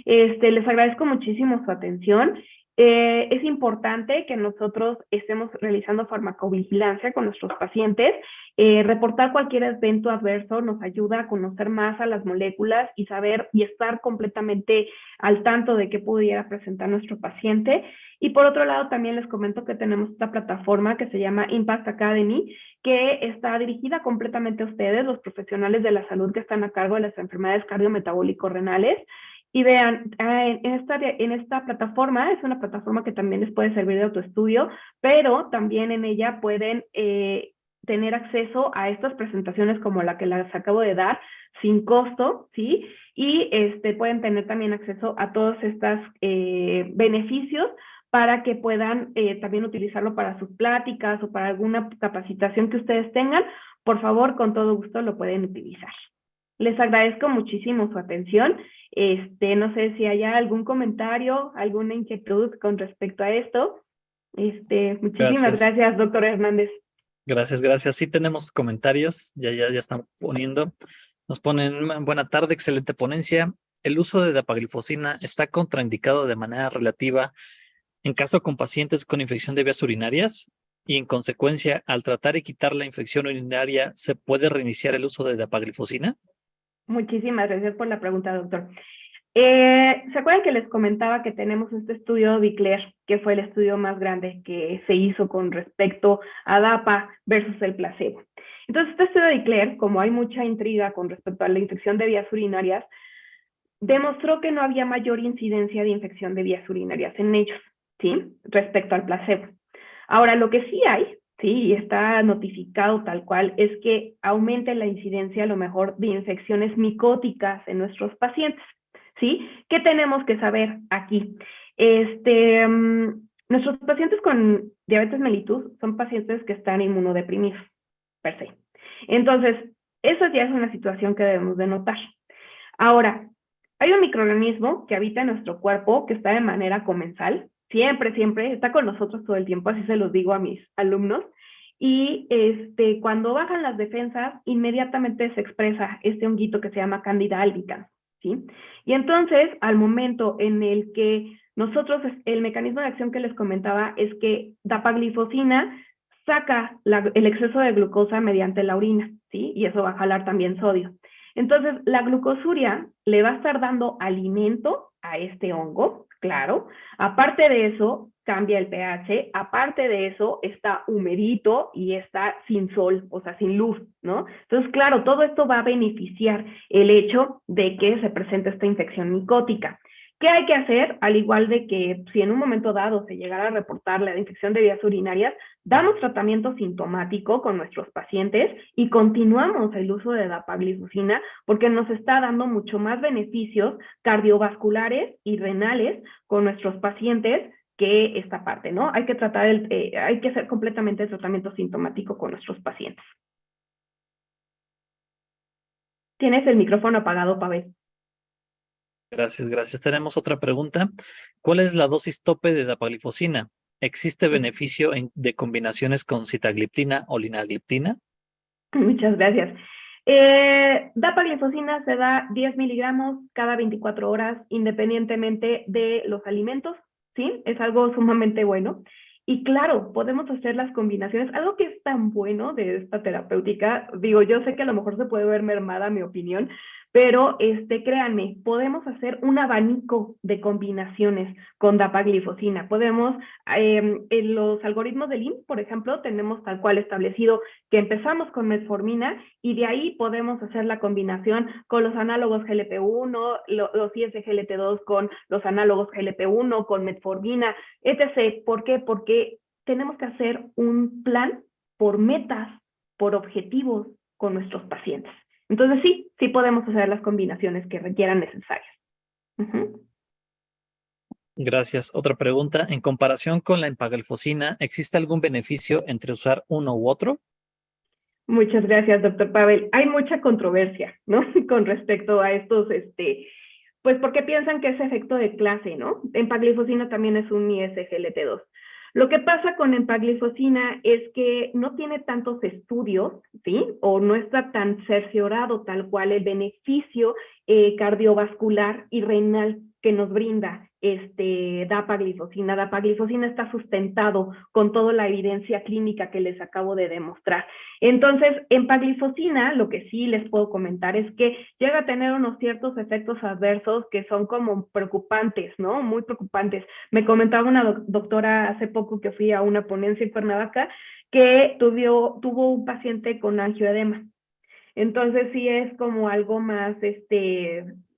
Les agradezco muchísimo su atención. Es importante que nosotros estemos realizando farmacovigilancia con nuestros pacientes. Reportar cualquier evento adverso nos ayuda a conocer más a las moléculas y saber y estar completamente al tanto de qué pudiera presentar nuestro paciente. Y por otro lado, también les comento que tenemos esta plataforma que se llama Impact Academy, que está dirigida completamente a ustedes, los profesionales de la salud que están a cargo de las enfermedades cardiometabólico-renales. Y vean, en esta plataforma, es una plataforma que también les puede servir de autoestudio, pero también en ella pueden tener acceso a estas presentaciones como la que les acabo de dar, sin costo, ¿sí? Y pueden tener también acceso a todos estos beneficios para que puedan también utilizarlo para sus pláticas o para alguna capacitación que ustedes tengan. Por favor, con todo gusto lo pueden utilizar. Les agradezco muchísimo su atención. No sé si hay algún comentario, alguna inquietud con respecto a esto. Muchísimas gracias, doctor Hernández. Gracias. Sí tenemos comentarios, ya están poniendo. Nos ponen, buena tarde, excelente ponencia. El uso de dapaglifosina está contraindicado de manera relativa en caso con pacientes con infección de vías urinarias y en consecuencia, al tratar y quitar la infección urinaria, ¿se puede reiniciar el uso de dapaglifosina? Muchísimas gracias por la pregunta, doctor. ¿Se acuerdan que les comentaba que tenemos este estudio DECLARE, que fue el estudio más grande que se hizo con respecto a DAPA versus el placebo? Entonces, este estudio DECLARE, como hay mucha intriga con respecto a la infección de vías urinarias, demostró que no había mayor incidencia de infección de vías urinarias en ellos, ¿sí? Respecto al placebo. Ahora, lo que sí hay, sí, y está notificado tal cual, es que aumente la incidencia a lo mejor de infecciones micóticas en nuestros pacientes, ¿sí? ¿Qué tenemos que saber aquí? Nuestros pacientes con diabetes mellitus son pacientes que están inmunodeprimidos, per se. Entonces, eso ya es una situación que debemos de notar. Ahora, hay un microorganismo que habita en nuestro cuerpo, que está de manera comensal, siempre, está con nosotros todo el tiempo, así se los digo a mis alumnos, y cuando bajan las defensas, inmediatamente se expresa este honguito que se llama Candida albicans, ¿sí? Y entonces, al momento en el que nosotros, el mecanismo de acción que les comentaba es que dapaglifosina saca el exceso de glucosa mediante la orina, ¿sí? Y eso va a jalar también sodio. Entonces, la glucosuria le va a estar dando alimento a este hongo, claro. Aparte de eso, cambia el pH. Aparte de eso, está humedito y está sin sol, o sea, sin luz, ¿no? Entonces, claro, todo esto va a beneficiar el hecho de que se presente esta infección micótica. ¿Qué hay que hacer? Al igual de que si en un momento dado se llegara a reportar la infección de vías urinarias, damos tratamiento sintomático con nuestros pacientes y continuamos el uso de dapaglifosina porque nos está dando mucho más beneficios cardiovasculares y renales con nuestros pacientes que esta parte, ¿no? Hay que hay que hacer completamente el tratamiento sintomático con nuestros pacientes. Tienes el micrófono apagado, Pavel. Gracias. Tenemos otra pregunta. ¿Cuál es la dosis tope de dapaglifosina? ¿Existe beneficio de combinaciones con sitagliptina o linagliptina? Muchas gracias. Dapaglifosina se da 10 miligramos cada 24 horas, independientemente de los alimentos, ¿sí? Es algo sumamente bueno. Y claro, podemos hacer las combinaciones. Algo que es tan bueno de esta terapéutica, digo, yo sé que a lo mejor se puede ver mermada mi opinión, pero créanme, podemos hacer un abanico de combinaciones con dapaglifosina. Podemos, en los algoritmos del IMSS, por ejemplo, tenemos tal cual establecido que empezamos con metformina y de ahí podemos hacer la combinación con los análogos GLP-1, los ISGLT2 con los análogos GLP-1, con metformina, etc. ¿Por qué? Porque tenemos que hacer un plan por metas, por objetivos con nuestros pacientes. Entonces sí podemos hacer las combinaciones que requieran necesarias. Gracias. Otra pregunta. En comparación con la empaglifosina, ¿existe algún beneficio entre usar uno u otro? Muchas gracias, doctor Pavel. Hay mucha controversia, ¿no? Con respecto a estos, pues porque piensan que es efecto de clase, ¿no? Empaglifosina también es un ISGLT2. Lo que pasa con empaglifosina es que no tiene tantos estudios, ¿sí? O no está tan cerciorado tal cual el beneficio cardiovascular y renal que nos brinda dapaglifosina. Dapaglifosina está sustentado con toda la evidencia clínica que les acabo de demostrar. Entonces, empaglifosina, lo que sí les puedo comentar es que llega a tener unos ciertos efectos adversos que son como preocupantes, ¿no? Muy preocupantes. Me comentaba una doctora hace poco que fui a una ponencia en Cuernavaca que tuvo un paciente con angioedema. Entonces sí es como algo más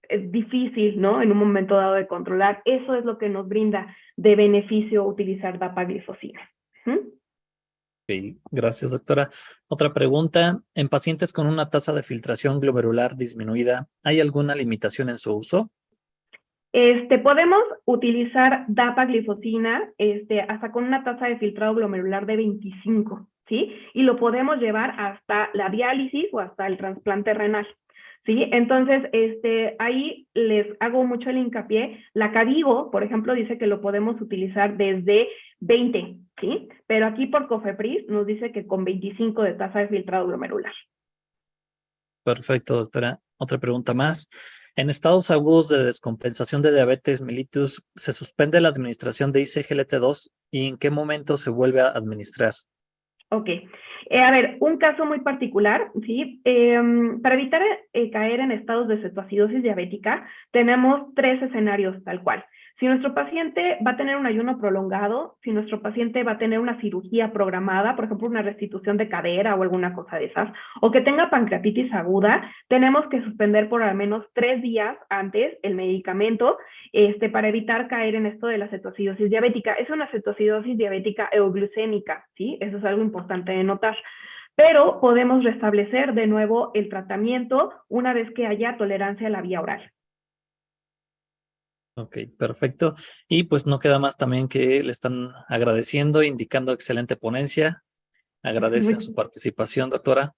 es difícil, ¿no? En un momento dado de controlar. Eso es lo que nos brinda de beneficio utilizar dapaglifosina. Sí, gracias, doctora. Otra pregunta. En pacientes con una tasa de filtración glomerular disminuida, ¿hay alguna limitación en su uso? Podemos utilizar dapaglifosina hasta con una tasa de filtrado glomerular de 25, ¿sí? Y lo podemos llevar hasta la diálisis o hasta el trasplante renal. ¿Sí? Entonces, ahí les hago mucho el hincapié. La Cadigo, por ejemplo, dice que lo podemos utilizar desde 20, ¿sí? Pero aquí por COFEPRIS nos dice que con 25 de tasa de filtrado glomerular. Perfecto, doctora. Otra pregunta más. En estados agudos de descompensación de diabetes mellitus, ¿se suspende la administración de ICGLT2 y en qué momento se vuelve a administrar? Ok. A ver, un caso muy particular, ¿sí? Para evitar caer en estados de cetoacidosis diabética, tenemos 3 escenarios tal cual. Si nuestro paciente va a tener un ayuno prolongado, si nuestro paciente va a tener una cirugía programada, por ejemplo, una restitución de cadera o alguna cosa de esas, o que tenga pancreatitis aguda, tenemos que suspender por al menos 3 días antes el medicamento para evitar caer en esto de la cetoacidosis diabética. Es una cetoacidosis diabética euglucémica, ¿sí? Eso es algo importante de notar. Pero podemos restablecer de nuevo el tratamiento una vez que haya tolerancia a la vía oral. Ok, perfecto. Y pues no queda más también que le están agradeciendo, indicando excelente ponencia. Agradecen su participación, doctora.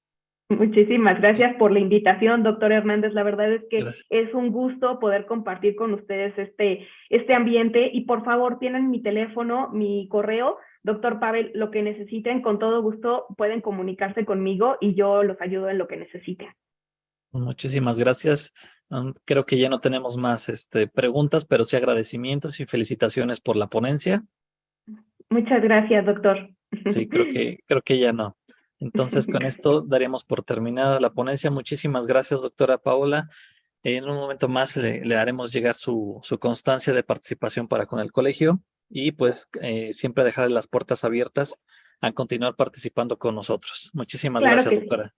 Muchísimas gracias por la invitación, doctor Hernández. La verdad es que Gracias. es un gusto poder compartir con ustedes este ambiente. Y por favor, tienen mi teléfono, mi correo. Doctor Pavel, lo que necesiten, con todo gusto pueden comunicarse conmigo y yo los ayudo en lo que necesiten. Muchísimas gracias. Creo que ya no tenemos más preguntas, pero sí agradecimientos y felicitaciones por la ponencia. Muchas gracias, doctor. Sí, creo que ya no. Entonces, con esto daríamos por terminada la ponencia. Muchísimas gracias, doctora Paola. En un momento más le haremos llegar su constancia de participación para con el colegio y pues siempre dejarle las puertas abiertas a continuar participando con nosotros. Muchísimas Claro gracias, que sí. doctora.